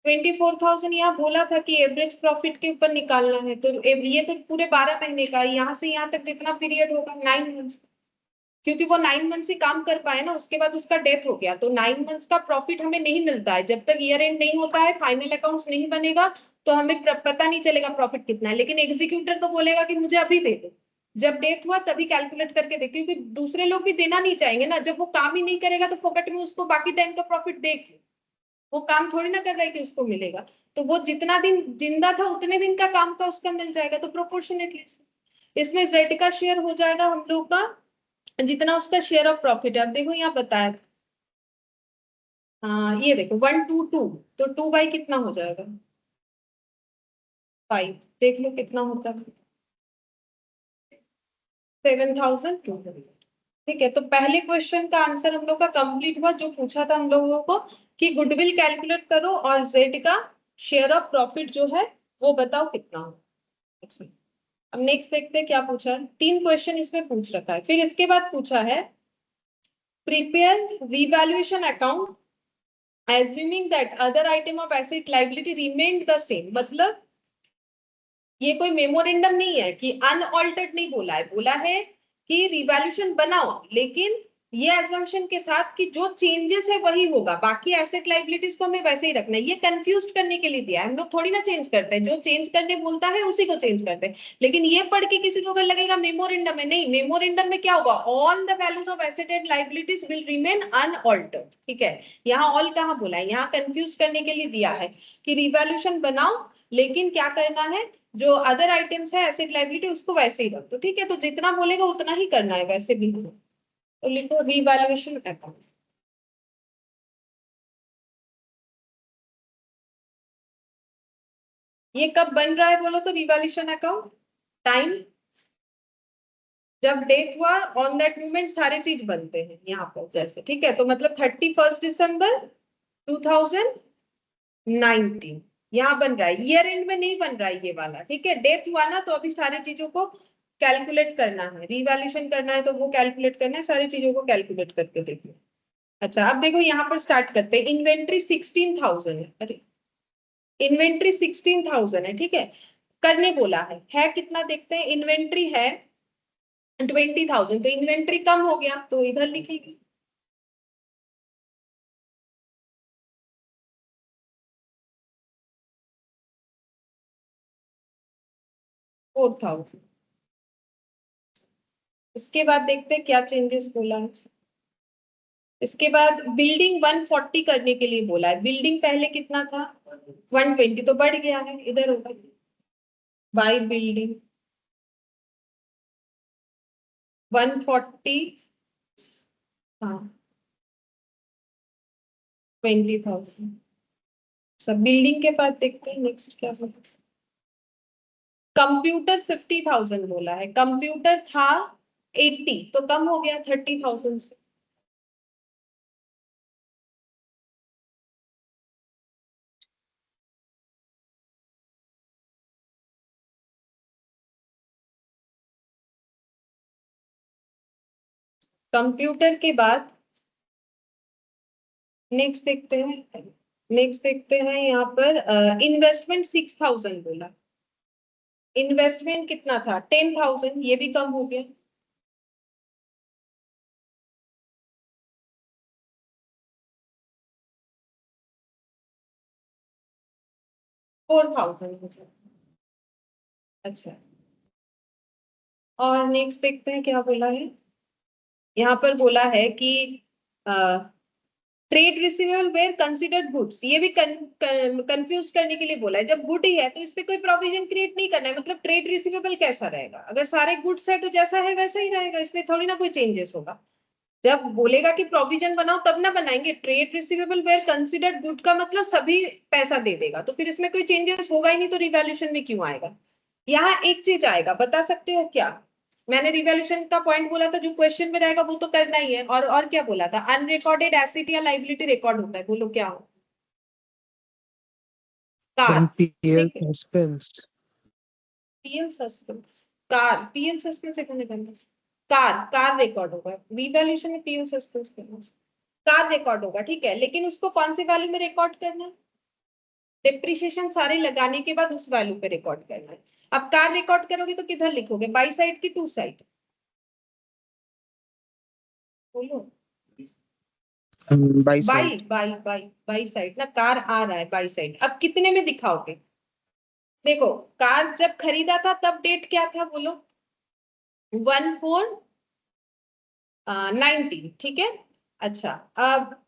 Speaker 1: 24,000 यहाँ बोला था कि एवरेज प्रॉफिट के ऊपर निकालना है, तो ये तो पूरे 12 महीने का, यहाँ से यहाँ तक जितना पीरियड होगा 9 मंथ्स, क्योंकि वो 9 मंथ से काम कर पाए ना, उसके बाद उसका डेथ हो गया, तो 9 मंथ्स का प्रॉफिट हमें नहीं मिलता है जब तक ईयर एंड नहीं होता है, फाइनल अकाउंट्स नहीं बनेगा, तो हमें पता नहीं चलेगा प्रॉफिट कितना है। लेकिन एग्जीक्यूटर तो बोलेगा कि मुझे अभी दे दो, जब डेथ हुआ तभी कैलकुलेट करके दे, क्योंकि दूसरे लोग भी देना नहीं चाहेंगे ना, जब वो काम ही नहीं करेगा तो फोकट में उसको बाकी टाइम का प्रॉफिट दे, वो काम थोड़ी ना कर रहा है कि उसको मिलेगा, तो वो जितना दिन जिंदा था उतने दिन का काम का उसका मिल जाएगा, तो प्रोपोर्शनेटली इसमें जेड का शेयर हो जाएगा हम लोग का जितना उसका शेयर ऑफ प्रॉफिट है। अब देखो यहाँ बताया था, ये देखो 122, तो 2 बाई कितना हो जाएगा, 5, देख लो कितना होता है, 7,200, ठीक है। तो पहले क्वेश्चन का आंसर हम लोग का कंप्लीट हुआ, जो पूछा था हम लोगों को कि गुडविल कैलकुलेट करो और जेड का शेयर ऑफ प्रॉफिट जो है वो बताओ कितना हो। अच्छा अब नेक्स्ट देखते हैं क्या पूछा है, 3 क्वेश्चन इसमें पूछ रखा है, फिर इसके बाद पूछा है prepare revaluation account assuming that other item of asset liability remained the same, मतलब ये कोई मेमोरेंडम नहीं है कि अनऑल्टर्ड नहीं बोला है, बोला है कि रिवैल्यूएशन बनाओ, लेकिन ये अजम्पशन के साथ कि जो चेंजेस है वही होगा, बाकी एसेट लाइबिलिटीज को हमें वैसे ही रखना है। ये कंफ्यूज करने के लिए दिया है, हम लोग थोड़ी ना चेंज करते हैं, जो चेंज करने बोलता है उसी को चेंज करते हैं। लेकिन ये पढ़ के किसी को अगर लगेगा मेमोरेंडम है, नहीं, मेमोरेंडम में क्या होगा, all the values of asset and liabilities will remain unaltered, ठीक है। यहाँ ऑल कहाँ बोला है, यहाँ कंफ्यूज करने के लिए दिया है कि रिवैल्यूएशन बनाओ, लेकिन क्या करना है, जो अदर आइटम्स है एसेट लाइबिलिटी उसको वैसे ही रख दो, ठीक है। तो जितना बोलेगा उतना ही करना है वैसे भी, तो लिखो रिवैल्यूएशन अकाउंट। ये कब बन रहा है बोलो तो रिवैल्यूएशन अकाउंट, टाइम जब डेथ हुआ, ऑन दैट मोमेंट सारे चीज बनते हैं यहाँ पर जैसे, ठीक है। तो मतलब 31 दिसंबर 2019 यहाँ बन रहा है, ईयर एंड में नहीं बन रहा है ये वाला, ठीक है। डेथ हुआ ना, तो अभी सारी चीजों को कैलकुलेट करना है, रिवैल्यूएशन करना है तो वो कैलकुलेट करना है, सारी चीजों को कैलकुलेट करके देखो। अच्छा अब देखो यहाँ पर स्टार्ट करते हैं, इन्वेंट्री 16,000 है, अरे इन्वेंट्री 16,000 है, ठीक है। करने बोला है कितना देखते हैं, इन्वेंट्री है 20,000, तो इन्वेंट्री कम हो गया तो इधर लिखेंगे 4,000। इसके बाद देखते हैं क्या चेंजेस बोला है, इसके बाद बिल्डिंग 140 करने के लिए बोला है। बिल्डिंग पहले कितना था 120, तो बढ़ गया है, इधर होगा बाय बिल्डिंग 140, हाँ 20,000। सब बिल्डिंग के बाद देखते हैं नेक्स्ट क्या है। कंप्यूटर 50,000 बोला है, कंप्यूटर था 80 तो कम हो गया 30,000 से। कंप्यूटर के बाद नेक्स्ट देखते हैं, नेक्स्ट देखते हैं यहाँ पर इन्वेस्टमेंट 6,000 बोला। इन्वेस्टमेंट कितना था 10,000, ये भी कम हो गया। 4,000। अच्छा, और नेक्स्ट देखते हैं क्या बोला है। यहाँ पर बोला है कि trade receivable were considered goods, ये भी कंफ्यूज करने के लिए बोला है। जब गुड ही है तो इस पे कोई प्रोविजन क्रिएट नहीं करना है, मतलब ट्रेड रिसीवेबल कैसा रहेगा, अगर सारे गुड्स है तो जैसा है वैसा ही रहेगा, इसमें थोड़ी ना कोई चेंजेस होगा। जब बोलेगा कि प्रोविजन बनाओ तब ना बनाएंगे। Trade receivable were considered good का मतलब सभी पैसा दे देगा, तो फिर इसमें कोई चेंजेस होगा ही नहीं, तो रिवैल्यूएशन में क्यों आएगा। यहाँ एक चीज आएगा, बता सकते हो क्या। मैंने रिवैल्यूएशन का पॉइंट बोला था, जो क्वेश्चन में रहेगा वो तो करना ही है। और क्या बोला था, अनरिकॉर्डेड एसेट या लाइबिलिटी रिकॉर्ड होता है, बोलो क्या हो। कार,
Speaker 2: मैम पीएल
Speaker 1: ठीक है,
Speaker 2: suspense.
Speaker 1: PL suspense, car PL suspense है करना, कार कार रिकॉर्ड होगा रिवैल्यूएशन में, पीएल सस्पेंस करना, कार रिकॉर्ड होगा ठीक है, लेकिन उसको कौन सी वैल्यू में रिकॉर्ड करना है, डिप्रिशिएशन सारे लगाने के बाद उस वैल्यू पे रिकॉर्ड करना है। अब कार रिकॉर्ड करोगे तो किधर लिखोगे, बाई साइड की टू साइड, बोलो।
Speaker 2: By
Speaker 1: by
Speaker 2: side.
Speaker 1: By by by side ना, कार आ रहा है बाई साइड। अब कितने में दिखाओगे, देखो कार जब खरीदा था तब डेट क्या था बोलो, 14/19, ठीक है। अच्छा, अब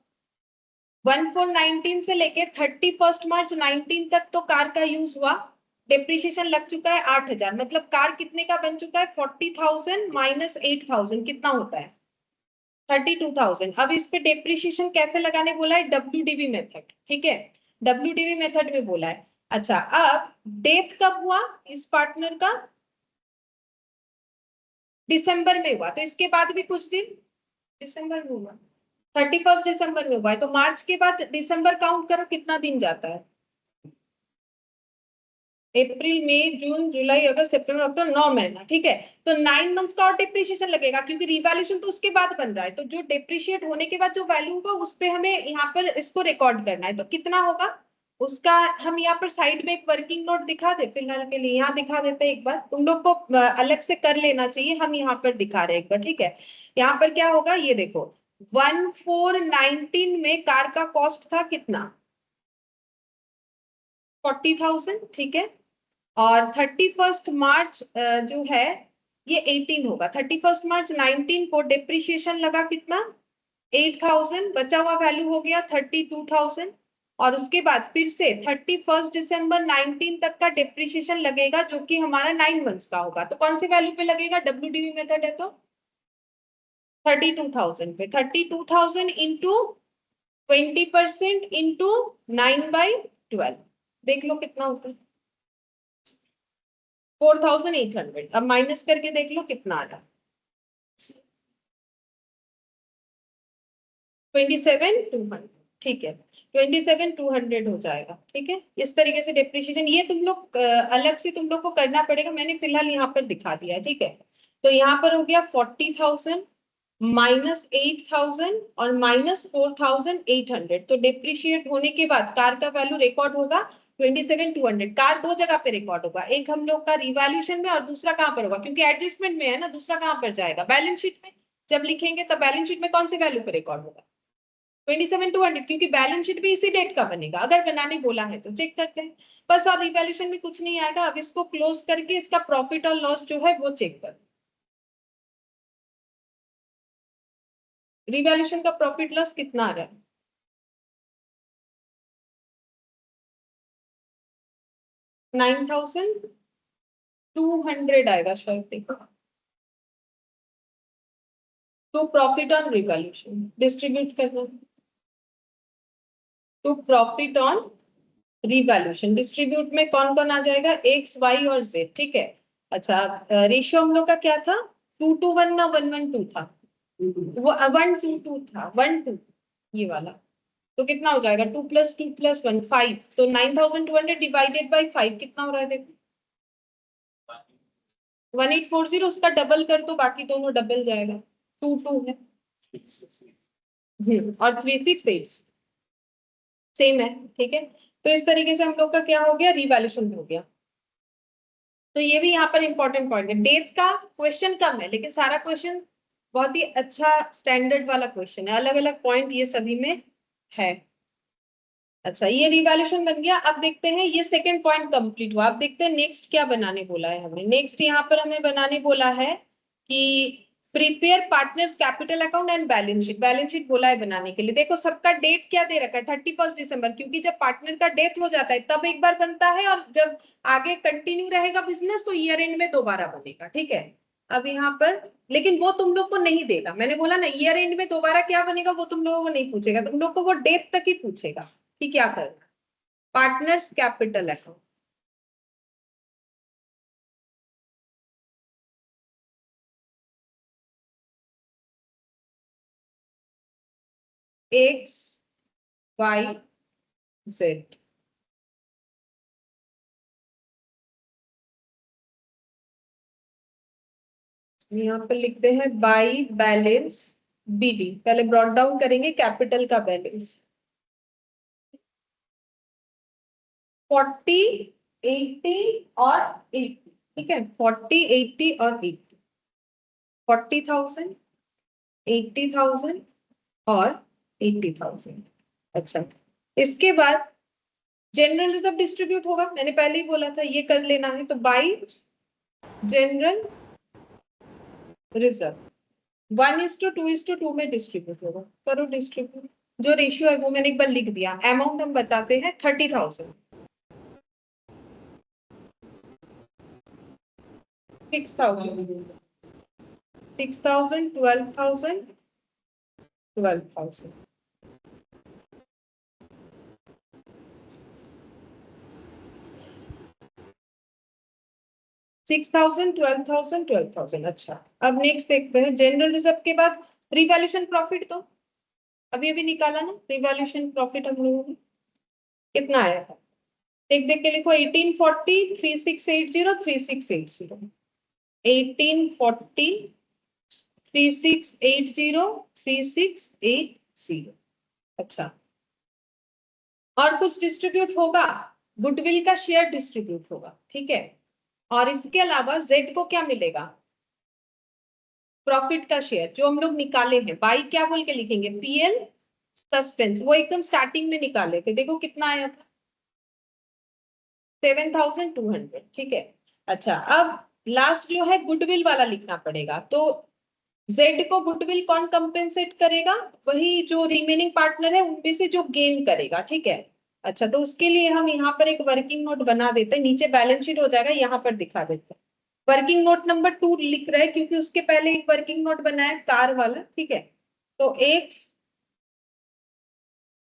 Speaker 1: 14/19 से लेके 31 मार्च 19 तक तो कार का यूज हुआ, डिप्रिशिएशन लग चुका है 8,000, मतलब कार कितने का बन चुका है, 40,000 माइनस 8,000 कितना होता है 32,000। अब इस पे डिप्रिशिएशन कैसे लगाने बोला है, डब्ल्यूडीवी मेथड, ठीक है, डब्ल्यूडीवी मेथड में बोला है। अच्छा, अब डेथ कब हुआ इस पार्टनर का, दिसंबर में हुआ, तो इसके बाद भी कुछ दिन दिसंबर में हुआ, 31 दिसंबर में हुआ है, तो मार्च के बाद दिसंबर काउंट करो कितना दिन जाता है, अप्रैल मई जून जुलाई अगस्त सितंबर अक्टूबर 9 महीना, ठीक है। तो 9 मंथ्स का और डिप्रिशिएशन लगेगा, क्योंकि रिवैल्यूएशन तो उसके बाद बन रहा है, तो जो डिप्रिशिएट होने के बाद जो वैल्यू होगा उस पे हमें यहाँ पर इसको रिकॉर्ड करना है, तो कितना होगा उसका। हम यहाँ पर साइड में एक वर्किंग नोट दिखा दे फिलहाल के लिए, यहाँ दिखा देते हैं एक बार, तुम लोग को अलग से कर लेना चाहिए, हम यहाँ पर दिखा रहे हैं एक बार, ठीक है। यहाँ पर क्या होगा ये देखो, 14/19 में कार का कॉस्ट था कितना 40,000, ठीक है। और 31 मार्च जो है ये 18 होगा, 31 मार्च 19 को डिप्रिशिएशन लगा कितना 8,000, बचा हुआ वैल्यू हो गया 32,000। और उसके बाद फिर से 31 दिसंबर 19 तक का डिप्रिशिएशन लगेगा, जो कि हमारा 9 मंथ्स का होगा, तो कौन सी वैल्यू पे लगेगा, डब्ल्यूडीवी मेथड है तो 32,000 पे, 32,000 इंटू 20% इंटू 9/12, देख लो कितना होता है 4,800। अब माइनस करके देख लो कितना आ रहा, 27,200, ठीक है, 27,200 हो जाएगा, ठीक है। इस तरीके से डिप्रिशिएशन ये तुम लोग अलग से तुम लोग को करना पड़ेगा, मैंने फिलहाल यहाँ पर दिखा दिया है, ठीक है। तो यहाँ पर हो गया 40,000 माइनस 8,000 और माइनस 4,800, तो डिप्रिशिएट होने के बाद कार का वैल्यू रिकॉर्ड होगा 27,200। कार दो जगह पे रिकॉर्ड होगा, एक हम लोग का रिवैल्यूएशन में और दूसरा कहाँ पर होगा, क्योंकि एडजस्टमेंट में है ना, दूसरा कहाँ पर जाएगा बैलेंस शीट में। जब लिखेंगे तब बैलेंस शीट में कौन सी वैल्यू पे रिकॉर्ड होगा 27,200, क्योंकि बैलेंस शीट भी इसी डेट का बनेगा, अगर बनाने बोला है तो चेक करते हैं। बस अब रिवैल्यूएशन में कुछ नहीं आएगा, अब इसको क्लोज करके इसका प्रॉफिट और लॉस जो है वो चेक कर रिवैल्यूएशन का प्रॉफिट लॉस कितना आ रहा है? 9,200 आएगा शायद, देखो। To profit on revaluation distribute करना, to profit on revaluation distribute में कौन कौन आ जाएगा? एक्स, वाई और जेड, ठीक है। अच्छा, रेशियो हम लोग का क्या था? 2:1 ना 1:2 था? वो 1:2 था, 1:2, ये वाला। तो कितना हो जाएगा? 2 + 2 + 1 5। तो 9,200 डिवाइडेड बाई 5 कितना हो रहा है? देखो 1840, उसका डबल कर दो, बाकी दोनों डबल जाएगा। 2 है। और 368 सेम है, ठीक है। तो इस तरीके से हम लोग का क्या हो गया? रिवैल्यूएशन हो गया। तो ये भी यहाँ पर इंपॉर्टेंट पॉइंट है। डेट का क्वेश्चन कम है, लेकिन सारा क्वेश्चन बहुत ही अच्छा स्टैंडर्ड वाला क्वेश्चन है, अलग अलग पॉइंट ये सभी में है। अच्छा, ये रिवैल्यूएशन बन गया। अब देखते हैं, ये सेकंड पॉइंट कंप्लीट हुआ। अब देखते हैं नेक्स्ट क्या बनाने बोला है हमें। नेक्स्ट यहाँ पर हमें बनाने बोला है कि prepare partners capital account and balance sheet. Balance sheet बोला है बनाने के लिए। देखो सबका डेट क्या दे रखा है? 31 दिसंबर, क्योंकि जब पार्टनर का डेथ हो जाता है तब एक बार बनता है, और जब आगे कंटिन्यू रहेगा बिजनेस तो ईयर एंड में दोबारा बनेगा, ठीक है। अब यहाँ पर लेकिन वो तुम लोग को नहीं देगा। मैंने बोला ना, ईयर एंड में दोबारा क्या बनेगा वो तुम लोगों को नहीं पूछेगा, तुम लोग को वो डेट तक ही पूछेगा कि क्या करना। Partners capital account, X, Y, Z. यहाँ पे लिखते हैं बाई बैलेंस बीडी। पहले ब्रॉट डाउन करेंगे कैपिटल का बैलेंस। 40, 80 और 80, ठीक है। 40, 80 और 80। 40,000, 80,000 और 80,000। अच्छा, इसके बाद जनरल रिजर्व डिस्ट्रीब्यूट होगा। मैंने पहले ही बोला था ये कर लेना है। तो बाई जनरल रिजर्व 1:2:2 में डिस्ट्रीब्यूट होगा। करो डिस्ट्रीब्यूट। जो रेशियो है वो मैंने एक बार लिख दिया। अमाउंट हम बताते हैं 30,000, 6,000, 6,000, 12,000, 12,000। 6,000, 12,000, 12,000। अच्छा, अब नेक्स्ट देखते हैं जनरल रिजर्व के बाद रिवैल्यूएशन प्रॉफिट। तो अभी अभी निकाला ना रिवैल्यूएशन प्रॉफिट हम लोगों ने, कितना आया था? देख देख के लिखो। 1840, 3680, 3680। 1840, 3680, 3680। अच्छा, और कुछ डिस्ट्रीब्यूट होगा? गुडविल का शेयर डिस्ट्रीब्यूट होगा, ठीक है। और इसके अलावा जेड को क्या मिलेगा? प्रॉफिट का शेयर जो हम लोग निकाले हैं। बाई क्या बोल के लिखेंगे? PL suspense. वो एकदम स्टार्टिंग में निकाले थे, देखो कितना आया था? 7,200, ठीक है। अच्छा, अब लास्ट जो है गुडविल वाला लिखना पड़ेगा। तो जेड को गुडविल कौन कंपेंसेट करेगा? वही जो रिमेनिंग पार्टनर है उनमें से जो गेन करेगा, ठीक है। अच्छा, तो उसके लिए हम यहाँ पर एक वर्किंग नोट बना देते हैं। नीचे बैलेंस शीट हो जाएगा, यहाँ पर दिखा देते हैं। वर्किंग नोट नंबर 2 लिख रहे हैं क्योंकि उसके पहले एक वर्किंग नोट बनाया कार वाला, ठीक है। तो एक्स,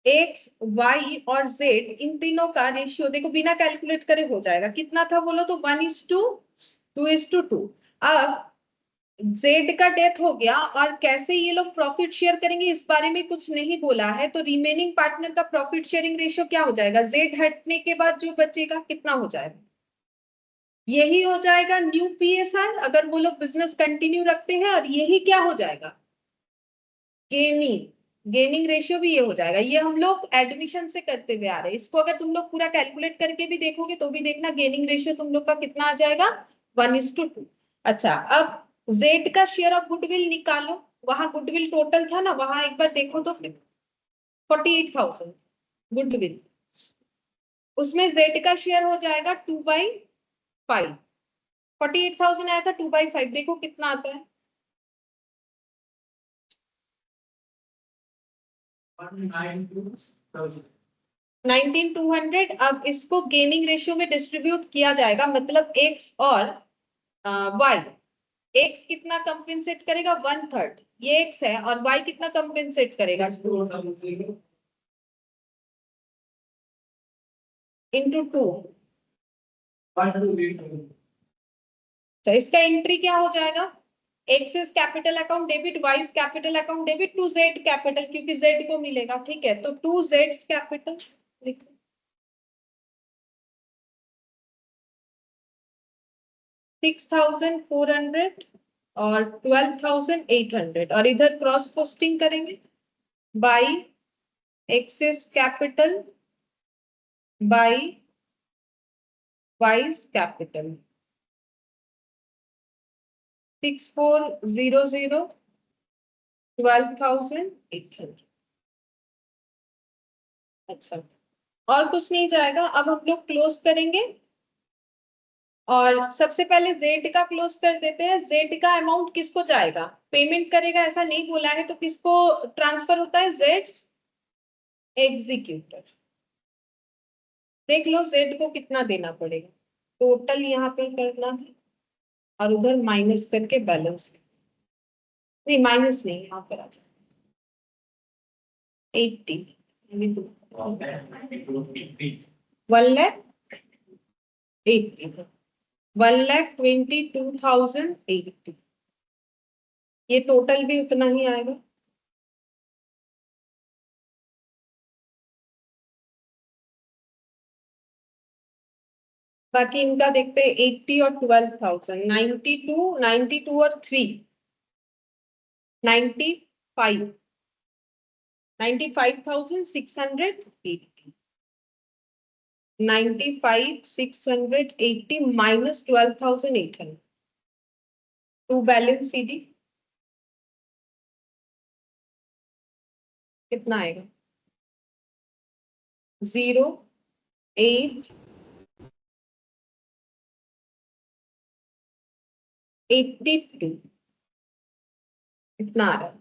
Speaker 1: एक्स, वाई और जेड, इन तीनों का रेशियो देखो बिना कैलकुलेट करे हो जाएगा। कितना था बोलो तो? 1:2:2। अब जेड का डेथ हो गया, और कैसे ये लोग प्रॉफिट शेयर करेंगे इस बारे में कुछ नहीं बोला है। तो रिमेनिंग पार्टनर का प्रॉफिट शेयरिंग रेशियो क्या हो जाएगा? जेड हटने के बाद जो बचेगा कितना हो जाएगा? यही हो जाएगा न्यू पीएसआर, अगर वो लोग बिजनेस कंटिन्यू रखते हैं। और यही क्या हो जाएगा? गेनिंग, गेनिंग रेशियो भी ये हो जाएगा। ये हम लोग एडमिशन से करते हुए आ रहे हैं। इसको अगर तुम लोग पूरा कैलकुलेट करके भी देखोगे तो भी देखना गेनिंग रेशियो तुम लोग का कितना आ जाएगा? 1:2। अच्छा, अब जेड का शेयर ऑफ गुडविल निकालो। वहां गुडविल टोटल था ना, वहां एक बार देखो तो 48,000 गुडविल। उसमें जेड का शेयर हो जाएगा 2/5। 48,000 आया था, 2/5 देखो कितना आता है? 19,200। अब इसको गेनिंग रेशियो में डिस्ट्रीब्यूट किया जाएगा, मतलब एक्स और वाई। एक्स कितना कंपेंसेट करेगा, 1/3, ये एक्स है, और वाई कितना कंपेंसेट करेगा, इंटू 2। तो इसका एंट्री क्या हो जाएगा, X's capital account debit, Y's capital account debit, to Z capital, क्योंकि जेड को मिलेगा, ठीक है। तो टू जेड कैपिटल लिखो, 6,400 और 12,800, और इधर क्रॉस पोस्टिंग करेंगे, by X's capital by Y's capital, 6,400 12,800। अच्छा, और कुछ नहीं जाएगा। अब हम लोग क्लोज करेंगे, और सबसे पहले जेड का क्लोज कर देते हैं। जेड का अमाउंट किसको जाएगा, पेमेंट करेगा, ऐसा नहीं बोला है, तो किसको ट्रांसफर होता है, जेड्स एग्जीक्यूटर। देख लो जेड को कितना देना पड़ेगा, टोटल यहाँ पे करना है, और उधर माइनस करके बैलेंस, नहीं माइनस नहीं, यहाँ पर आ जाए 80, 1,80,000, 1,22,080, ये टोटल भी उतना ही आएगा। बाकी इनका देखते हैं, 80 और 12,000, 92 और 3, 95, 95,680, 95,680 माइनस 12,800, टू बैलेंस सीडी कितना आएगा, 0,882, इतना आ रहा है।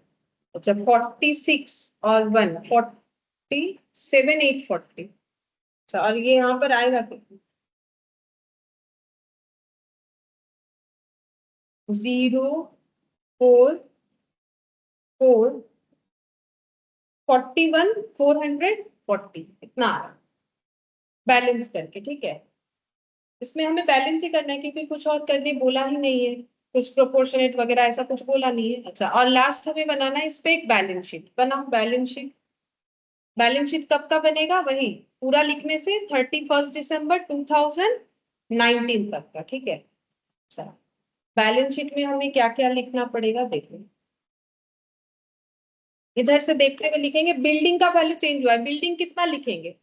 Speaker 1: अच्छा, 46 और 1, 47,840। अच्छा, और ये यहाँ पर आएगा कितना, 0,4,4, 41,440, इतना आ रहा है बैलेंस करके, ठीक है। इसमें हमें बैलेंस ही करना है, क्योंकि कुछ और करने बोला ही नहीं है, कुछ प्रोपोर्शनेट वगैरह ऐसा कुछ बोला नहीं है। अच्छा, और लास्ट हमें बनाना है इस पे एक बैलेंस शीट। बनाओ बैलेंस शीट। बैलेंस शीट कब का बनेगा, वही पूरा लिखने से 31 दिसंबर 2019 तक का, ठीक है। अच्छा, बैलेंस शीट में हमें क्या क्या लिखना पड़ेगा, देखो इधर से देखते हुए लिखेंगे। बिल्डिंग का वैल्यू चेंज हुआ है, बिल्डिंग कितना लिखेंगे,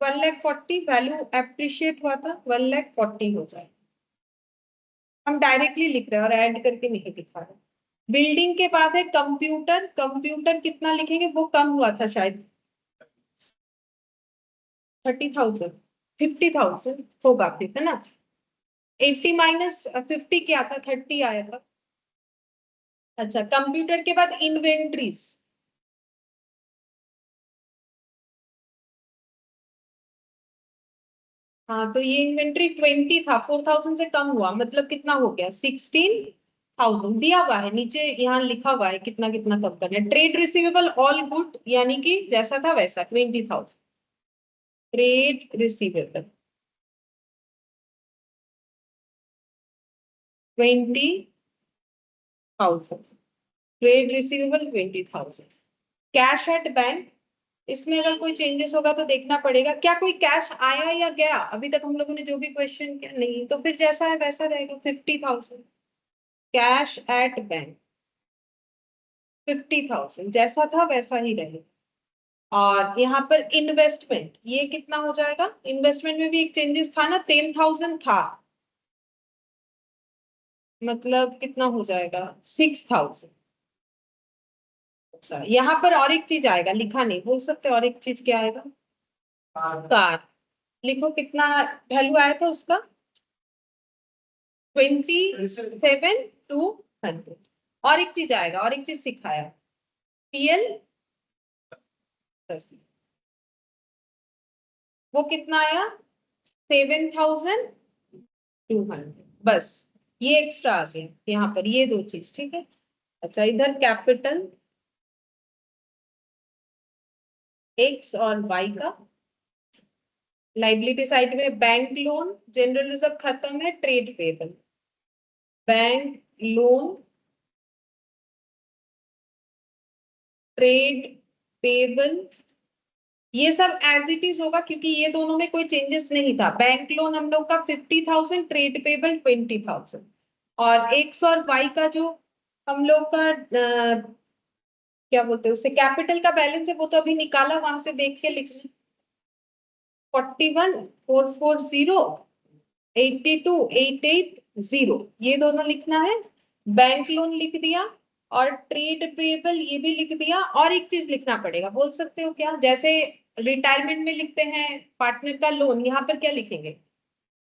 Speaker 1: 1,40,000, वैल्यू एप्रिशिएट हुआ था, 1,40,000 हो जाए। हम डायरेक्टली लिख रहे हैं और ऐड करके नहीं दिखा रहे। बिल्डिंग के बाद है कंप्यूटर, कंप्यूटर कितना लिखेंगे, वो कम हुआ था शायद, 30,000, 50,000 होगा फिर, है ना। 80 माइनस 50 क्या था, 30 आया था। अच्छा, कंप्यूटर के बाद इन्वेंट्रीज, हाँ तो ये इन्वेंट्री 20 था, 4,000 से कम हुआ, मतलब कितना हो गया, 16,000 दिया हुआ है नीचे, यहाँ लिखा हुआ है कितना कितना कम करना है। ट्रेड रिसीवेबल ऑल गुड, यानी कि जैसा था वैसा 20,000, trade receivable 20,000, trade receivable 20,000। Cash at bank, इसमें अगर कोई चेंजेस होगा तो देखना पड़ेगा। क्या कोई कैश आया या गया, अभी तक हम लोगों ने जो भी क्वेश्चन किया, नहीं, तो फिर जैसा है वैसा रहेगा, 50,000 कैश एट बैंक, 50,000 जैसा था वैसा ही रहेगा। और यहाँ पर इन्वेस्टमेंट, ये कितना हो जाएगा, इन्वेस्टमेंट में भी एक चेंजेस था ना, 10,000 था, मतलब कितना हो जाएगा, 6,000। अच्छा, यहाँ पर और एक चीज आएगा, लिखा नहीं, बोल सकते और एक चीज क्या आएगा, कार। लिखो कितना वैल्यू आया था उसका, 27,200, और एक चीज आएगा, और एक चीज सिखाया, पीएल वो कितना आया 7,200, बस ये एक्स्ट्रा आ गया यहाँ पर, ये दो चीज, ठीक है। अच्छा इधर कैपिटल एक्स और वाई का, लाइबिलिटी साइड में बैंक लोन, जनरल रिजर्व खत्म है, trade payable, bank loan, trade payable, ये सब एज इट इज होगा क्योंकि ये दोनों में कोई चेंजेस नहीं था। बैंक लोन हम लोग का 50,000, ट्रेड पेबल 20,000, और एक्स और वाई का जो हम लोग का क्या बोलते हैं उससे कैपिटल का बैलेंस है वो तो अभी निकाला, वहां से देख के लिख 41,440, 82,880, ये दोनों लिखना है। बैंक लोन लिख दिया और ट्रेड पेबल ये भी लिख दिया, और एक चीज लिखना पड़ेगा, बोल सकते हो क्या, जैसे रिटायरमेंट में लिखते हैं पार्टनर का लोन, यहाँ पर क्या लिखेंगे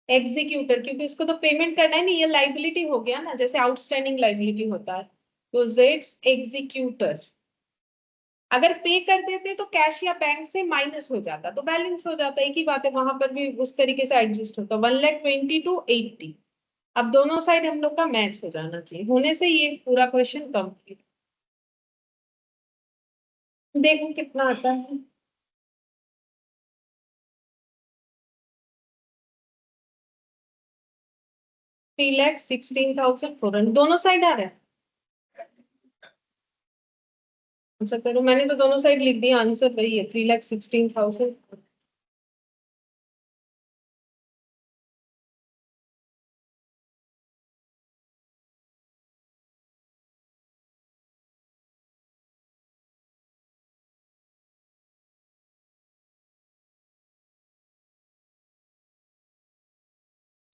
Speaker 1: एग्जीक्यूटर, क्योंकि उसको तो पेमेंट करना है नहीं, ये लाइबिलिटी हो गया ना, जैसे आउटस्टैंडिंग लाइबिलिटी होता है, तो जेड्स एग्जीक्यूटर। अगर पे कर देते तो कैश या बैंक से माइनस हो जाता तो बैलेंस हो जाता, एक ही बात है, वहां पर भी उस तरीके से एडजस्ट होता। 1,20,280, अब दोनों साइड हम लोग का मैच हो जाना चाहिए, होने से ये पूरा क्वेश्चन कंप्लीट। देखो कितना आता है, $3,16,400, दोनों साइड आ रहा है। अच्छा करो, मैंने तो दोनों साइड लिख दिया, आंसर वही है 3,16,000।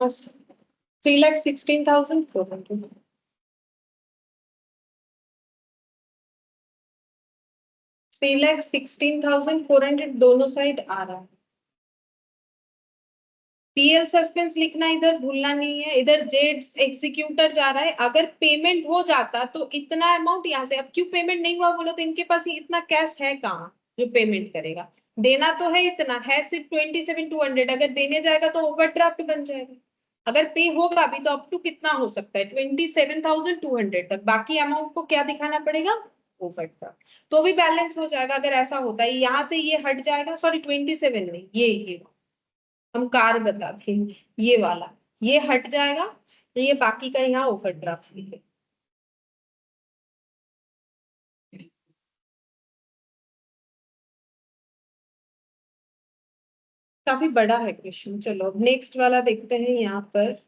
Speaker 1: बस 3,16,400, 3,16,400 दोनों साइड आ रहा है। पीएल सस्पेंस लिखना इधर भूलना नहीं है, इधर जेड्स एग्जीक्यूटर जा रहा है, अगर पेमेंट हो जाता तो इतना अमाउंट यहाँ से, अब क्यों पेमेंट नहीं हुआ बोलो तो इनके पास इतना कैश है कहाँ जो पेमेंट करेगा, देना तो है, इतना है सिर्फ 27,200, अगर देने जाएगा तो ओवरड्राफ्ट बन जाएगा। अगर पे होगा भी तो अप टू कितना हो सकता है 27,200 तक, बाकी अमाउंट को क्या दिखाना पड़ेगा ओवरड्राफ्ट, तो भी बैलेंस हो जाएगा अगर ऐसा होता है, यहाँ से ये हट जाएगा, सॉरी 27 नहीं, ये हम कार बताते हैं, ये वाला ये हट जाएगा, तो ये बाकी का यहाँ ओवरड्राफ्ट लिखे। काफी बड़ा है क्वेश्चन, चलो अब नेक्स्ट वाला देखते हैं यहाँ पर,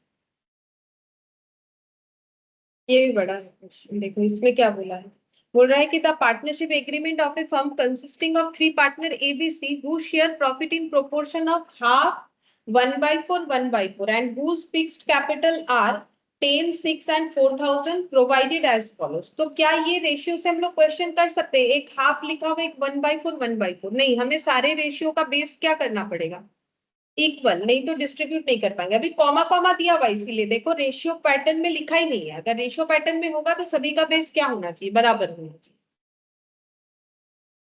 Speaker 1: ये भी बड़ा है क्वेश्चन, देखो इसमें क्या बोला है, बोल रहा है कि the partnership agreement of A firm consisting of 3 partner ABC who share profit in proportion of half 1/4 1/4 and whose fixed capital are 10, 6 and 4,000 provided as follows। तो क्या ये रेशियो से हम लोग क्वेश्चन कर सकते हैं, एक हाफ लिखा हुआ, एक 1/4 1/4, नहीं, हमें सारे रेशियो का बेस क्या करना पड़ेगा इक्वल, नहीं तो डिस्ट्रीब्यूट नहीं कर पाएंगे। अभी कॉमा कॉमा दिया हुआ इसीलिए, देखो रेशियो पैटर्न में लिखा ही नहीं है, अगर रेशियो पैटर्न में होगा तो सभी का बेस क्या होना चाहिए बराबर होना चाहिए।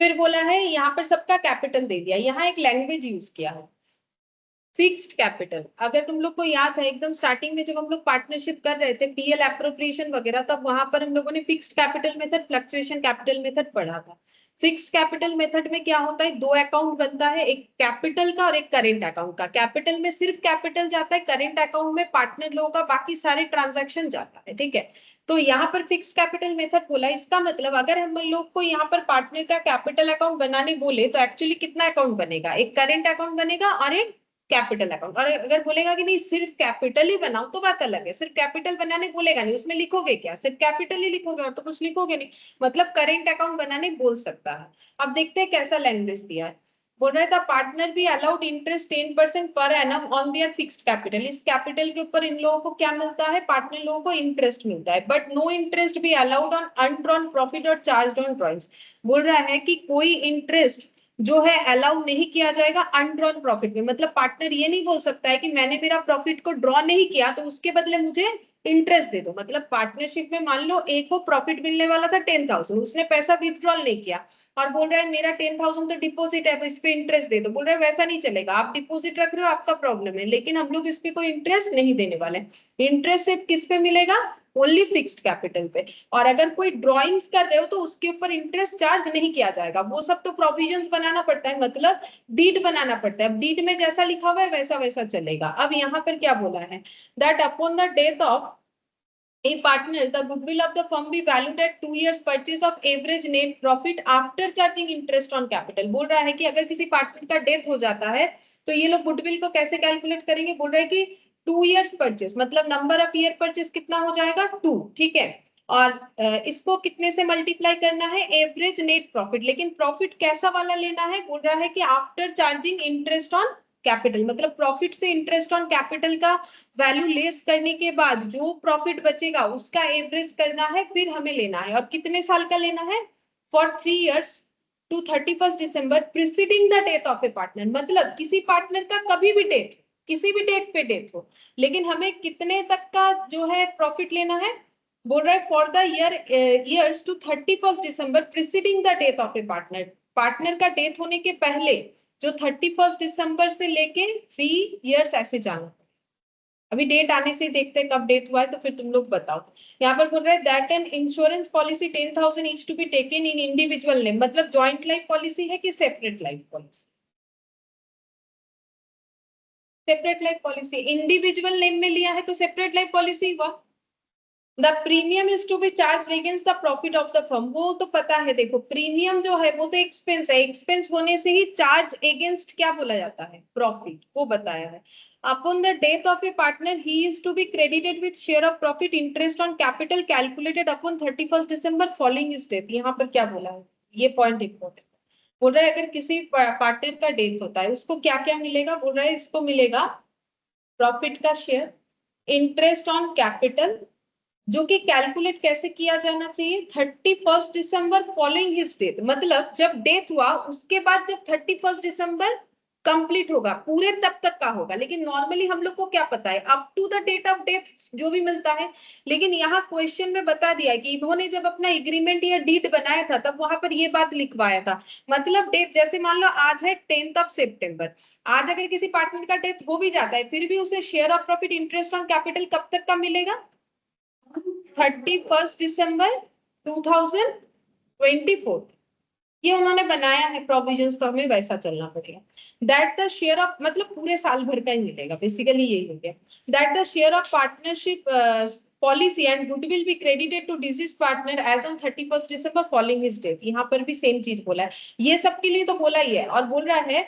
Speaker 1: फिर बोला है यहाँ पर सबका कैपिटल दे दिया, यहाँ एक लैंग्वेज यूज किया है फिक्स्ड कैपिटल। अगर तुम लोग को याद है एकदम स्टार्टिंग में जब हम लोग पार्टनरशिप कर रहे थे पीएल एप्रोप्रिएशन वगैरह, तब वहां पर हम लोगों ने fixed capital method fluctuation capital method पढ़ा था। फिक्स्ड कैपिटल मेथड में क्या होता है, दो अकाउंट बनता है, एक कैपिटल का और एक करेंट अकाउंट का। कैपिटल में सिर्फ कैपिटल जाता है, करेंट अकाउंट में पार्टनर लोगों का बाकी सारे ट्रांजैक्शन जाता है, ठीक है। तो यहाँ पर फिक्स्ड कैपिटल मेथड बोला, इसका मतलब अगर हम लोग को यहाँ पर पार्टनर का कैपिटल अकाउंट बनाने बोले तो एक्चुअली कितना अकाउंट बनेगा, एक करेंट अकाउंट बनेगा और एक कैपिटल अकाउंट। और अगर बोलेगा कि नहीं सिर्फ कैपिटल ही बनाओ तो बात अलग है, सिर्फ कैपिटल बनाने बोलेगा नहीं, उसमें लिखोगे क्या, सिर्फ कैपिटल ही लिखोगे और तो कुछ लिखोगे नहीं, मतलब करेंट अकाउंट बनाने बोल सकता है। अब देखते हैं कैसा लैंग्वेज दिया है, बोल रहा था पार्टनर भी allowed interest 10% per annum on their fixed capital. इस कैपिटल के ऊपर इन लोगों को क्या मिलता है, पार्टनर लोगों को इंटरेस्ट मिलता है, बट नो इंटरेस्ट भी अलाउड ऑन अनड्रॉन प्रॉफिट और चार्ज ऑन ड्रॉइंग्स। बोल रहा है कि कोई इंटरेस्ट जो है अलाउ नहीं किया जाएगा अनड्रॉन प्रॉफिट में। मतलब पार्टनर ये नहीं बोल सकता है कि मैंने मेरा प्रॉफिट को ड्रॉ नहीं किया तो उसके बदले मुझे इंटरेस्ट दे दो। मतलब पार्टनरशिप में मान लो एक को प्रॉफिट मिलने वाला था 10,000, उसने पैसा विथड्रॉल नहीं किया और बोल रहा है मेरा 10,000 तो डिपॉजिट है, इस पे इंटरेस्ट दे दो। बोल रहा है वैसा नहीं चलेगा, आप डिपॉजिट रख रहे हो आपका प्रॉब्लम है, लेकिन हम लोग इस पे कोई इंटरेस्ट नहीं देने वाले। इंटरेस्ट सिर्फ किस पे मिलेगा? ओनली फिक्स्ड कैपिटल पे। और अगर कोई ड्रॉइंग्स कर रहे हो तो उसके ऊपर इंटरेस्ट चार्ज नहीं किया जाएगा। वो सब तो प्रोविजंस बनाना पड़ता है, मतलब डीड बनाना पड़ता है। डीड में जैसा लिखा हुआ है वैसा वैसा चलेगा। अब यहाँ पर क्या बोला है, that upon the death of a partner the goodwill of the firm be valued at 2 years purchase of average net profit after charging interest on capital। बोल रहा है कि अगर किसी पार्टनर का डेथ हो जाता है तो ये लोग गुडविल को कैसे कैलकुलेट करेंगे। बोल रहे हैं कि 2 years परचेस, मतलब नंबर ऑफ ईयर परचेस कितना हो जाएगा 2, ठीक है। और इसको कितने से मल्टीप्लाई करना है, एवरेज नेट प्रॉफिट। लेकिन प्रॉफिट कैसा वाला लेना है, बोल रहा है कि after charging interest on capital, मतलब प्रॉफिट से इंटरेस्ट ऑन कैपिटल का वैल्यू लेस करने के बाद जो प्रॉफिट बचेगा उसका एवरेज करना है, फिर हमें लेना है। और कितने साल का लेना है, for 3 years to 31 December preceding the death of a partner. मतलब किसी पार्टनर का कभी भी डेथ, किसी भी डेट पे डेथ हो, लेकिन हमें कितने तक का जो है प्रॉफिट लेना है। बोल रहा है for the years to 31 December preceding the death of a partner. Partner का डेथ होने के पहले जो 31 December से लेके 3 years ऐसे जाना। अभी डेट आने से देखते हैं कब डेथ हुआ है, तो फिर तुम लोग बताओ। यहाँ पर बोल रहे हैं that an insurance policy 10,000 is to be taken in individual name. मतलब जॉइंट लाइफ पॉलिसी है कि separate life policy? Separate life policy. Individual name में लिया है तो सेपरेट लाइफ पॉलिसी हुआ। The premium is to be charge against the profit of the firm. वो तो पता है, देखो प्रीमियम जो है वो तो एक्सपेंस है, एक्सपेंस होने से ही चार्ज अगेंस्ट क्या बोला जाता है, प्रॉफिट, वो बताया है। Upon the death of a partner he is to be credited with share of profit interest on capital calculated upon 31 December following his death. यहाँ पर क्या बोला है, ये पॉइंट इंपॉर्टेंट बोल रहा है। अगर किसी पार्टनर का डेथ होता है उसको क्या क्या मिलेगा, बोल रहा है इसको मिलेगा प्रॉफिट का शेयर, इंटरेस्ट ऑन कैपिटल, जो कि कैलकुलेट कैसे किया जाना चाहिए, 31 December फॉलोइंग हिज डेथ। मतलब जब डेथ हुआ उसके बाद जब 31 December कंप्लीट होगा पूरे तब तक का होगा। लेकिन नॉर्मली हम लोग को क्या पता है, up to the date of death जो भी मिलता है। लेकिन यहाँ क्वेश्चन में बता दिया कि इन्होंने जब अपना एग्रीमेंट या डीड बनाया था तब वहां पर ये बात लिखवाया था। मतलब डेथ जैसे मान लो आज है 10th September, आज अगर किसी पार्टनर का डेथ हो भी जाता है फिर भी उसे share of profit interest on capital कब तक का मिलेगा, 31 December 2024। ये उन्होंने बनाया है प्रोविजंस, तो हमें वैसा चलना पड़ेगा। दैट द शेयर ऑफ, मतलब पूरे साल भर का ही मिलेगा, बेसिकली यही हो गया। That the share of partnership policy and goodwill be credited to deceased partner as on 31 December following his death. यहाँ पर भी सेम चीज बोला है, ये सबके लिए तो बोला ही है। और बोल रहा है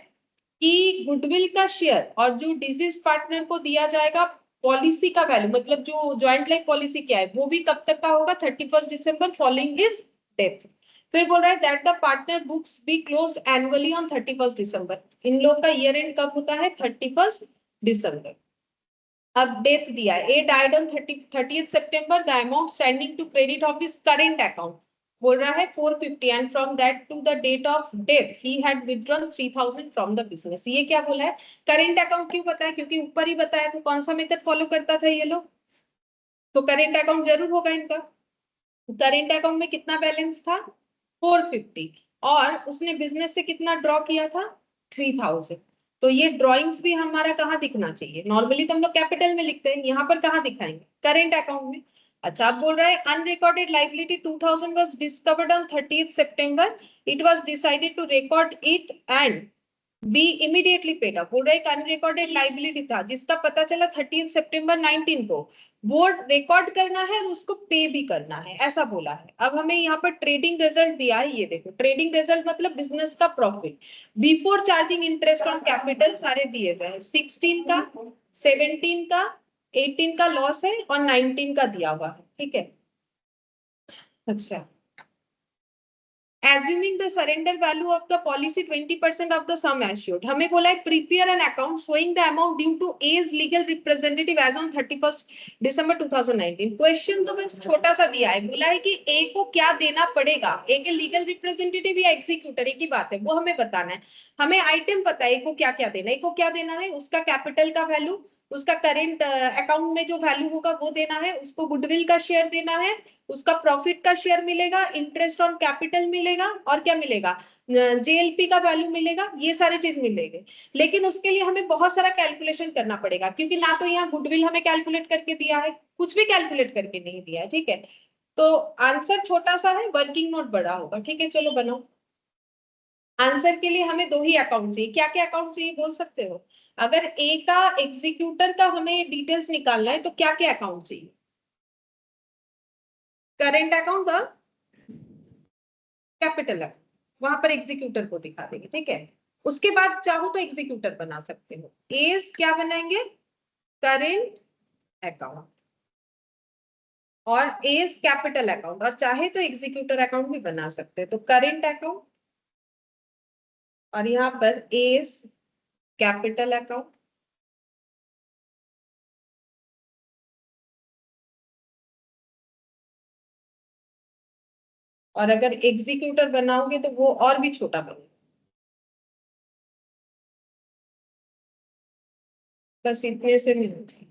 Speaker 1: कि गुडविल का शेयर और जो डिजीज पार्टनर को दिया जाएगा पॉलिसी का वैल्यू, मतलब जो जॉइंट लाइफ पॉलिसी क्या है वो भी कब तक का होगा, 31 December फॉलोइंग हिज डेथ। फिर बोल रहा है that the partner books be closed annually on 31 December। इन लोग का ईयर एंड कब होता है, 31 December। अब डेट दिया है, a died on 30th September, the amount standing to credit of his current account बोल रहा है 450 and from that to the date of death he had withdrawn 3,000 from the business. ये क्या बोला है, करेंट अकाउंट क्यों बताया, क्योंकि ऊपर ही बताया था कौन सा मेथड फॉलो करता था ये लोग, तो करेंट अकाउंट जरूर होगा इनका। करेंट अकाउंट में कितना बैलेंस था 450, और उसने बिजनेस से कितना ड्रॉ किया था 3,000। तो ये ड्रॉइंग्स भी हमारा कहाँ दिखना चाहिए, नॉर्मली तो हम लोग कैपिटल में लिखते हैं, यहाँ पर कहाँ दिखाएंगे, करेंट अकाउंट में। अच्छा आप बोल रहा है unrecorded liability 2000 was discovered on 30th September, it was decided to record it and be immediately paid up. बोल रहा है एक अनरिकॉर्डेड लाइबिलिटी था जिसका पता चला 30 September 19 को, वो रिकॉर्ड करना है और उसको पे भी करना है, ऐसा बोला है। अब हमें यहाँ पर ट्रेडिंग रिजल्ट दिया है, ये देखो ट्रेडिंग रिजल्ट मतलब बिजनेस का profit before charging interest on capital सारे दिए हुए हैं। 16 का, 17 का, 18 का लॉस है और 19 का दिया हुआ है, ठीक है। अच्छा Assuming the surrender value of the policy 20% of the sum assured. हमें बोला है prepare an account showing the amount due to A's legal representative as on 31st December 2019. Question तो बस छोटा सा दिया है, बोला है कि A को क्या देना पड़ेगा, A के लीगल रिप्रेजेंटेटिव या एग्जीक्यूटर, एक ही बात है, वो हमें बताना है। हमें आइटम पता है A को क्या क्या देना है। A को क्या देना है, उसका कैपिटल का वैल्यू, उसका करेंट अकाउंट में जो वैल्यू होगा वो देना है, उसको गुडविल का शेयर देना है, उसका प्रॉफिट का शेयर मिलेगा, इंटरेस्ट ऑन कैपिटल मिलेगा, और क्या मिलेगा, जेएलपी का वैल्यू मिलेगा, ये सारे चीज मिलेंगे। लेकिन उसके लिए हमें बहुत सारा कैलकुलेशन करना पड़ेगा, क्योंकि ना तो यहाँ गुडविल हमें कैलकुलेट करके दिया है, कुछ भी कैलकुलेट करके नहीं दिया है, ठीक है। तो आंसर छोटा सा है, वर्किंग नोट बड़ा होगा, ठीक है। चलो बनाओ। आंसर के लिए हमें दो ही अकाउंट चाहिए। क्या क्या अकाउंट चाहिए बोल सकते हो? अगर ए का एग्जीक्यूटर का हमें डिटेल्स निकालना है तो क्या क्या अकाउंट चाहिए? करेंट अकाउंट और कैपिटल अकाउंट, वहां पर एग्जीक्यूटर को दिखा देंगे, ठीक है। उसके बाद चाहो तो एग्जीक्यूटर बना सकते हो। एज क्या बनाएंगे? करेंट अकाउंट, और एज कैपिटल अकाउंट, और चाहे तो एग्जीक्यूटर अकाउंट भी बना सकते हैं। तो करेंट अकाउंट, और यहाँ पर एज कैपिटल अकाउंट, और अगर एग्जीक्यूटर बनाओगे तो वो और भी छोटा बनेगा। बस इतने से भी हो जाएगा।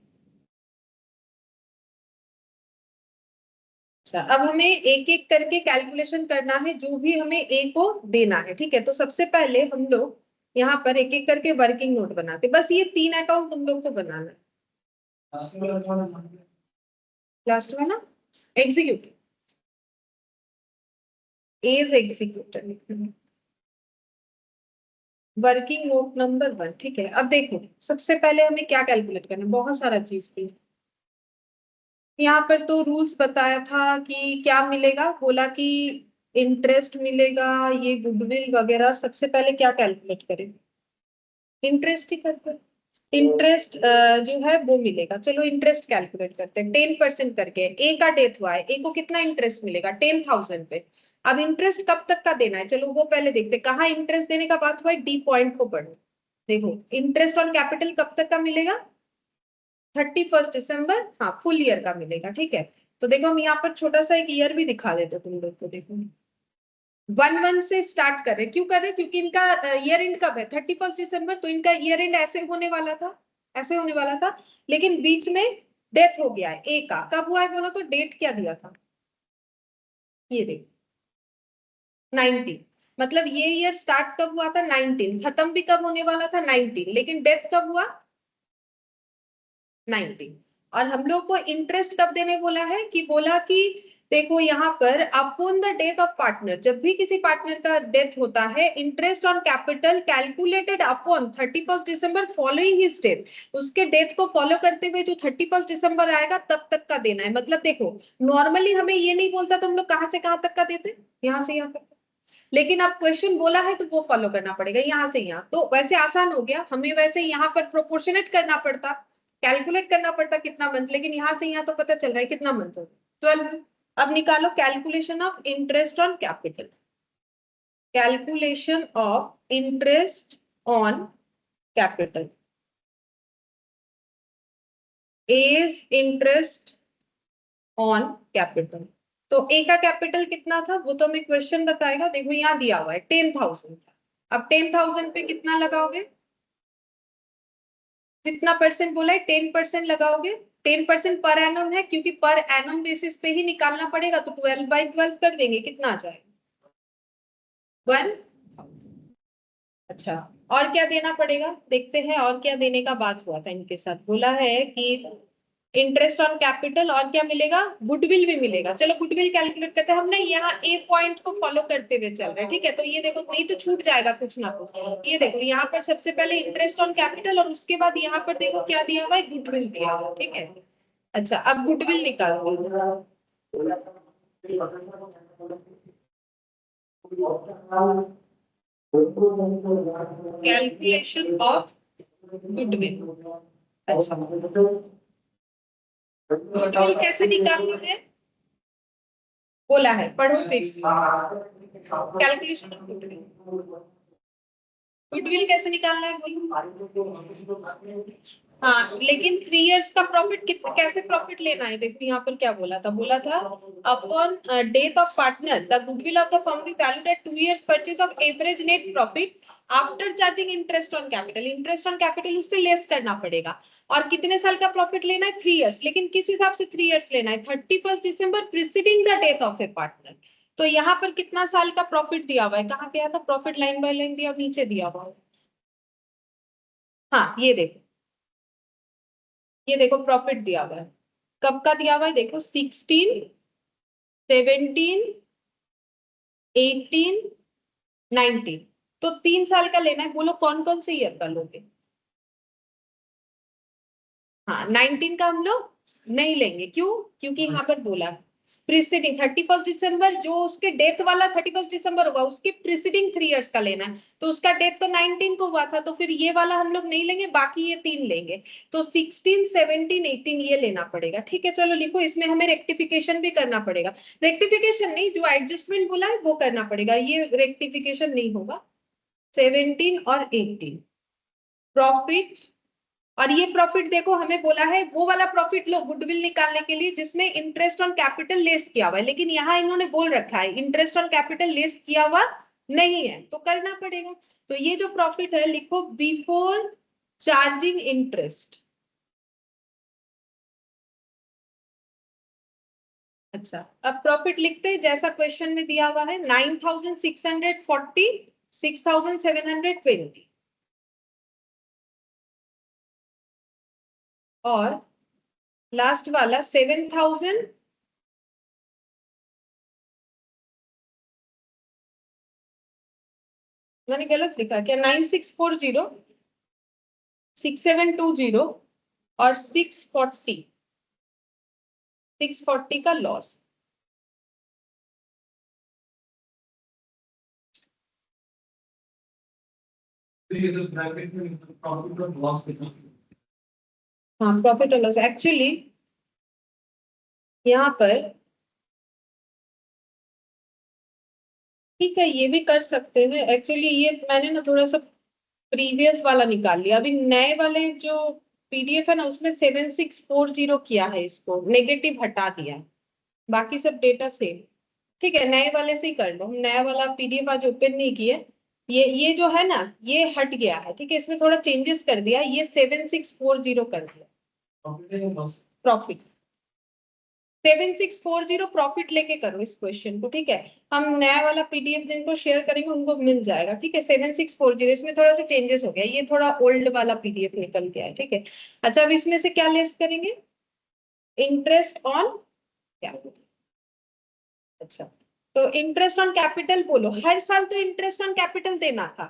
Speaker 1: अच्छा, अब हमें एक एक करके कैलकुलेशन करना है जो भी हमें ए को देना है, ठीक है। तो सबसे पहले हम लोग यहाँ पर एक एक करके वर्किंग नोट बनाते, बस ये 3 अकाउंट तुम लोग को बनाना है। लास्ट में ना executive, as executor, working note number 1, ठीक है। अब देखो सबसे पहले हमें क्या कैलकुलेट करना है, बहुत सारा चीज थी यहाँ पर। तो रूल्स बताया था कि क्या मिलेगा, बोला कि इंटरेस्ट मिलेगा, ये गुडविल वगैरह। सबसे पहले क्या कैलकुलेट करें? इंटरेस्ट ही करते हैं। इंटरेस्ट जो है वो मिलेगा। चलो इंटरेस्ट कैलकुलेट करते हैं 10% करके। ए का डेथ हुआ है, ए को कितना इंटरेस्ट मिलेगा? 10,000 पे। अब इंटरेस्ट कब तक का देना है, चलो वो पहले देखते हैं। कहाँ इंटरेस्ट देने का बात हुआ है, डी पॉइंट को पढ़ो। देखो इंटरेस्ट ऑन कैपिटल कब तक का मिलेगा? 31 दिसंबर, हाँ फुल ईयर का मिलेगा, ठीक है। तो देखो हम यहाँ पर छोटा सा एक ईयर भी दिखा देते तुम लोग को। देखो 1/1 से स्टार्ट कर रहे, क्यों कर रहे? क्योंकि इनका ईयर एंड कब है? 31 दिसंबर। तो इनका ईयर एंड ऐसे होने वाला था, ऐसे होने वाला था, लेकिन बीच में डेथ हो गया है। ए का कब हुआ है बोलो तो? डेट क्या दिया था? ये देखो 19। मतलब ये ईयर स्टार्ट कब हुआ था? 19। खत्म भी कब होने वाला था? 19। लेकिन डेथ कब हुआ? 19। और हम लोग को इंटरेस्ट कब देने बोला है? कि बोला कि देखो यहाँ पर upon the death of partner, जब भी किसी पार्टनर का डेथ होता है, interest on capital calculated upon 31 December following his death, उसके डेथ को फॉलो करते हुए जो 31 दिसंबर आएगा तब तक का देना है। मतलब देखो नॉर्मली हमें ये नहीं बोलता तुम लोग कहाँ से कहाँ तक का देते, यहाँ से यहाँ तक, लेकिन अब क्वेश्चन बोला है तो वो फॉलो करना पड़ेगा यहाँ से यहाँ। तो वैसे आसान हो गया, हमें वैसे यहाँ पर प्रोपोर्शनेट करना पड़ता, कैलकुलेट करना पड़ता कितना मंथ, लेकिन यहाँ से यहाँ तो पता चल रहा है कितना मंथ हो, 12। अब निकालो calculation of interest on capital, calculation of interest on capital is interest on capital. तो ए का कैपिटल कितना था वो तो हमें क्वेश्चन बताएगा। देखो यहाँ दिया हुआ है 10,000 था। अब 10,000 पे कितना लगाओगे? कितना परसेंट बोला है? 10% लगाओगे। 10% पर एनम है, क्योंकि पर एनम बेसिस पे ही निकालना पड़ेगा, तो 12/12 कर देंगे, कितना आ जाएगा? 1। अच्छा, और क्या देना पड़ेगा देखते हैं, और क्या देने का बात हुआ था इनके साथ। बोला है कि इंटरेस्ट ऑन कैपिटल, और क्या मिलेगा? गुडविल भी मिलेगा। चलो गुडविल कैलकुलेट करते हैं। हम ना यहाँ ए पॉइंट को फॉलो करते हुए चल रहे हैं, ठीक है। तो ये देखो नहीं तो छूट जाएगा कुछ ना कुछ। ये देखो यहाँ पर सबसे पहले इंटरेस्ट ऑन कैपिटल, और उसके बाद यहाँ पर देखो क्या दिया हुआ है, गुडविल दिया हुआ है, ठीक है। अच्छा अब गुडविल निकालो, कैलकुलेशन ऑफ गुडविल। अच्छा गुडविल कैसे निकालना है बोला है, पढ़ो फिर से। कैलकुलेशन ऑफ गुडविल कैसे निकालना है बोलो। हाँ, लेकिन 3 इयर्स का प्रॉफिट कैसे प्रॉफिट लेना है, देखो यहाँ पर क्या बोला था upon death of partner the goodwill of the firm be valued at 2 years purchase of average net profit after charging interest on capital. Interest on capital उससे लेस करना पड़ेगा। और कितने साल का प्रॉफिट लेना है, 3 इयर्स। लेकिन किस हिसाब से 3 इयर्स लेना है, 31 December preceding the death of a partner. तो यहाँ पर कितना साल का प्रॉफिट दिया हुआ है, कहाँ गया था प्रॉफिट, लाइन बाय लाइन दिया और नीचे दिया हुआ है। हाँ ये देखो प्रॉफिट दिया हुआ है, कब का दिया हुआ है देखो, 16, 17, 18, 19। तो 3 साल का लेना है, बोलो कौन कौन से ईयर का लोगे। हाँ 19 का हम लोग नहीं लेंगे, क्यों, क्योंकि यहाँ पर बोला प्रीसीडिंग 31 दिसंबर, जो उसके डेथ वाला 31 दिसंबर होगा उसके प्रीसीडिंग 3 इयर्स का लेना है। तो उसका डेथ तो 19 को हुआ था, तो फिर ये वाला हम लोग नहीं लेंगे, बाकी ये 3 लेंगे। तो 16, 17, 18 ये लेना पड़ेगा। ठीक है, चलो लिखो, इसमें हमें रेक्टिफिकेशन भी करना पड़ेगा। रेक्टिफिकेशन नहीं, जो एडजस्टमेंट बोला है वो करना पड़ेगा, ये रेक्टिफिकेशन नहीं होगा। 17 और 18 प्रॉफिट, और ये प्रॉफिट देखो हमें बोला है वो वाला प्रॉफिट लो गुडविल निकालने के लिए जिसमें इंटरेस्ट ऑन कैपिटल लेस किया हुआ है, लेकिन यहाँ इन्होंने बोल रखा है इंटरेस्ट ऑन कैपिटल लेस किया हुआ नहीं है, तो करना पड़ेगा। तो ये जो प्रॉफिट है लिखो बिफोर चार्जिंग इंटरेस्ट। अच्छा, अब प्रॉफिट लिखते हैं जैसा क्वेश्चन में दिया हुआ है, 9,640, 6,720 और लास्ट वाला 7,000, मैंने गलत लिखा क्या, 9,640, 6,720 और 640 का लॉस। हाँ प्रॉफिट और लॉस एक्चुअली यहाँ पर ठीक है, ये भी कर सकते हैं। एक्चुअली ये मैंने ना थोड़ा सा प्रीवियस वाला निकाल लिया, अभी नए वाले जो पीडीएफ है ना उसमें 7,640 किया है, इसको नेगेटिव हटा दिया है, बाकी सब डेटा सेम। ठीक है, नए वाले से ही कर लो, हम नया वाला पीडीएफ आज ओपन नहीं किए। ये जो है ना ये हट गया है, ठीक है, इसमें थोड़ा चेंजेस कर दिया, ये 7,640 कर दिया प्रॉफिट। 7,640 प्रॉफिट लेके करो इस क्वेश्चन को, ठीक है। हम नया वाला पीडीएफ जिनको शेयर करेंगे उनको मिल जाएगा, ठीक है। 7,640 इसमें थोड़ा सा चेंजेस हो गया, ये थोड़ा ओल्ड वाला पीडीएफ निकल गया है, ठीक है। अच्छा, अब इसमें से क्या लेस करेंगे, इंटरेस्ट ऑन कैपिटल। अच्छा, तो इंटरेस्ट ऑन कैपिटल बोलो, हर साल तो इंटरेस्ट ऑन कैपिटल देना था,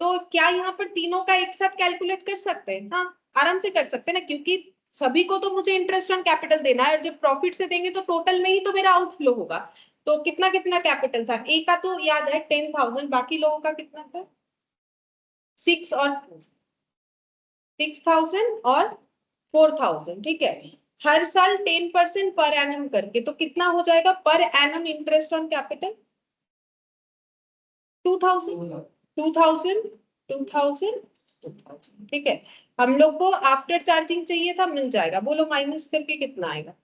Speaker 1: तो क्या यहाँ पर तीनों का एक साथ कैलकुलेट कर सकते हैं, हाँ आराम से कर सकते हैं ना, क्योंकि सभी को तो मुझे इंटरेस्ट ऑन कैपिटल देना है, और जब प्रॉफिट से देंगे तो टोटल में ही तो मेरा आउटफ्लो होगा। तो कितना कितना कैपिटल था, एक का तो याद है 10,000, बाकी लोगों का कितना था, 6,000 और 4,000, ठीक है। हर साल 10% पर एनम करके, तो कितना हो जाएगा per annum interest on capital, 2,000, 2,000, 2,000, 2,000, ठीक है। हम लोग को आफ्टर चार्जिंग चाहिए था, मिल जाएगा, बोलो माइनस करके कितना आएगा,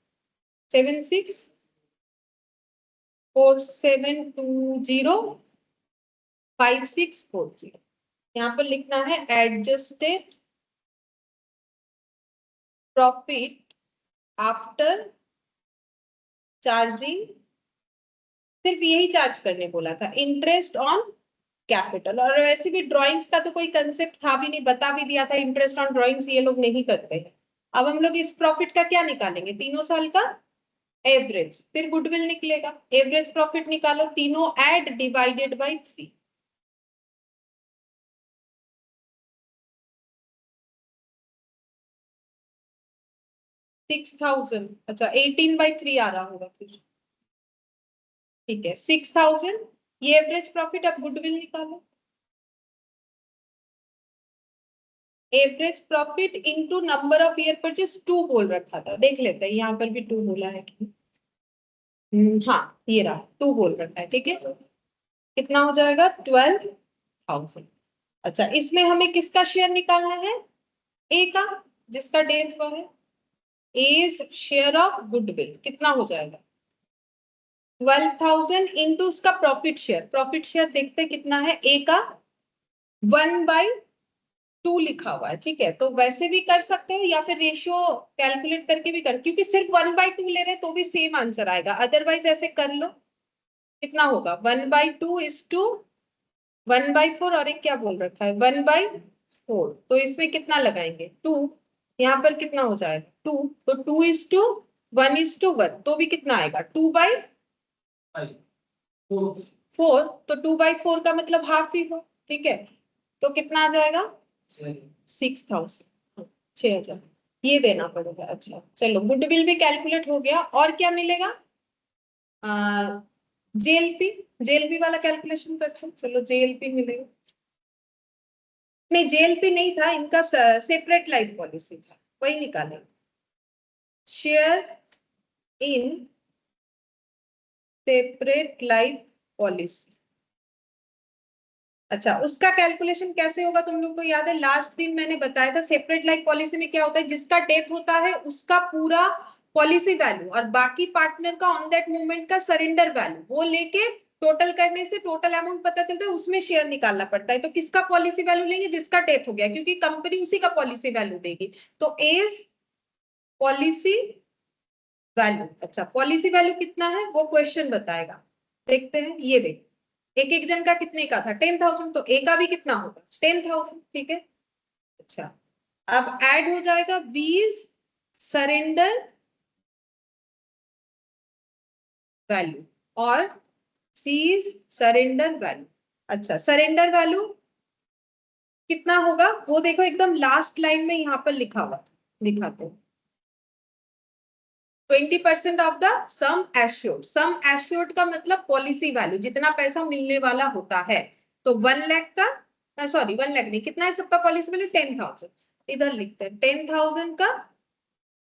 Speaker 1: 7647205640। यहाँ पर लिखना है एडजस्टेड प्रॉफिट आफ्टर चार्जिंग, सिर्फ यही चार्ज करने बोला था, इंटरेस्ट ऑन कैपिटल। और वैसे भी ड्राइंग्स का तो कोई कंसेप्ट था भी नहीं, बता भी दिया था इंटरेस्ट ऑन ड्राइंग्स ये लोग नहीं करते हैं। अब हम लोग इस प्रॉफिट का क्या निकालेंगे, तीनों साल का एवरेज, फिर गुडविल निकलेगा, एवरेज प्रॉफिट निकालो, तीनों add divided by 3। Six thousand, अच्छा 18/3 आ रहा होगा फिर, ठीक है 6,000 ये एवरेज प्रॉफिट। अब गुडविल निकालो, average profit into number of year purchase 2 बोल रखा था, देख लेते हैं यहाँ पर भी 2 बोला है कि हाँ ये रहा 2 बोल रखा है, ठीक है। कितना हो जाएगा 12,000। अच्छा, इसमें हमें किसका शेयर निकालना है? ए का, जिसका डेथ हुआ है। एज शेयर ऑफ गुडविल कितना हो जाएगा? 12,000 इंटू उसका प्रॉफिट शेयर। प्रॉफिट शेयर देखते कितना है ए का, 1/2 लिखा हुआ है। ठीक है, तो वैसे भी कर सकते हो या फिर रेशियो कैलकुलेट करके भी कर, क्योंकि सिर्फ 1/2 ले रहे तो भी सेम आंसर आएगा। अदरवाइज ऐसे कर लो, कितना होगा 1/2 इज टू 1/4, और एक क्या बोल रखा है 1/4। तो इसमें कितना लगाएंगे 2, यहाँ पर कितना हो जाएगा 2, तो 2:1:1, तो भी कितना आएगा 2/4। तो 2/4 का मतलब हाफ ही हो। ठीक है, तो कितना आ जाएगा 6,000, 6,000 ये देना पड़ेगा। अच्छा चलो, गुडविल भी कैलकुलेट हो गया। और क्या मिलेगा? जेएलपी, जेएलपी वाला कैलकुलेशन करते हैं। चलो जेएलपी मिलेगा, नहीं जेएलपी नहीं था इनका, सेपरेट लाइफ पॉलिसी था, वही निकालेंगे। Share in separate life policy. अच्छा, उसका कैलकुलेशन कैसे होगा तुम लोग को याद है? लास्ट दिन मैंने बताया था सेपरेट लाइफ पॉलिसी में क्या होता है, जिसका डेथ होता है उसका पूरा पॉलिसी वैल्यू और बाकी पार्टनर का ऑन दैट मोमेंट का सरेंडर वैल्यू वो लेके टोटल करने से टोटल अमाउंट पता चलता है, उसमें शेयर निकालना पड़ता है। तो किसका पॉलिसी वैल्यू लेंगे? जिसका डेथ हो गया, क्योंकि कंपनी उसी का पॉलिसी वैल्यू देगी। तो एज पॉलिसी वैल्यू। अच्छा, पॉलिसी वैल्यू कितना है वो क्वेश्चन बताएगा, देखते हैं। ये देख, एक एक जन का कितने का था 10,000, तो ए का भी कितना होगा 10,000। ठीक है, अच्छा अब ऐड हो जाएगा बीज सरेंडर वैल्यू और सीज सरेंडर वैल्यू। अच्छा, सरेंडर वैल्यू कितना होगा वो देखो, एकदम लास्ट लाइन में यहाँ पर लिखा हुआ था, दिखाते हैं। 20% of the sum assured. Sum assured का मतलब पॉलिसी वैल्यू, जितना पैसा मिलने वाला होता है। तो 1 लाख का, सॉरी 1 लाख नहीं, कितना है सबका पॉलिसी वैल्यू 10,000। इधर लिखते हैं 10,000 का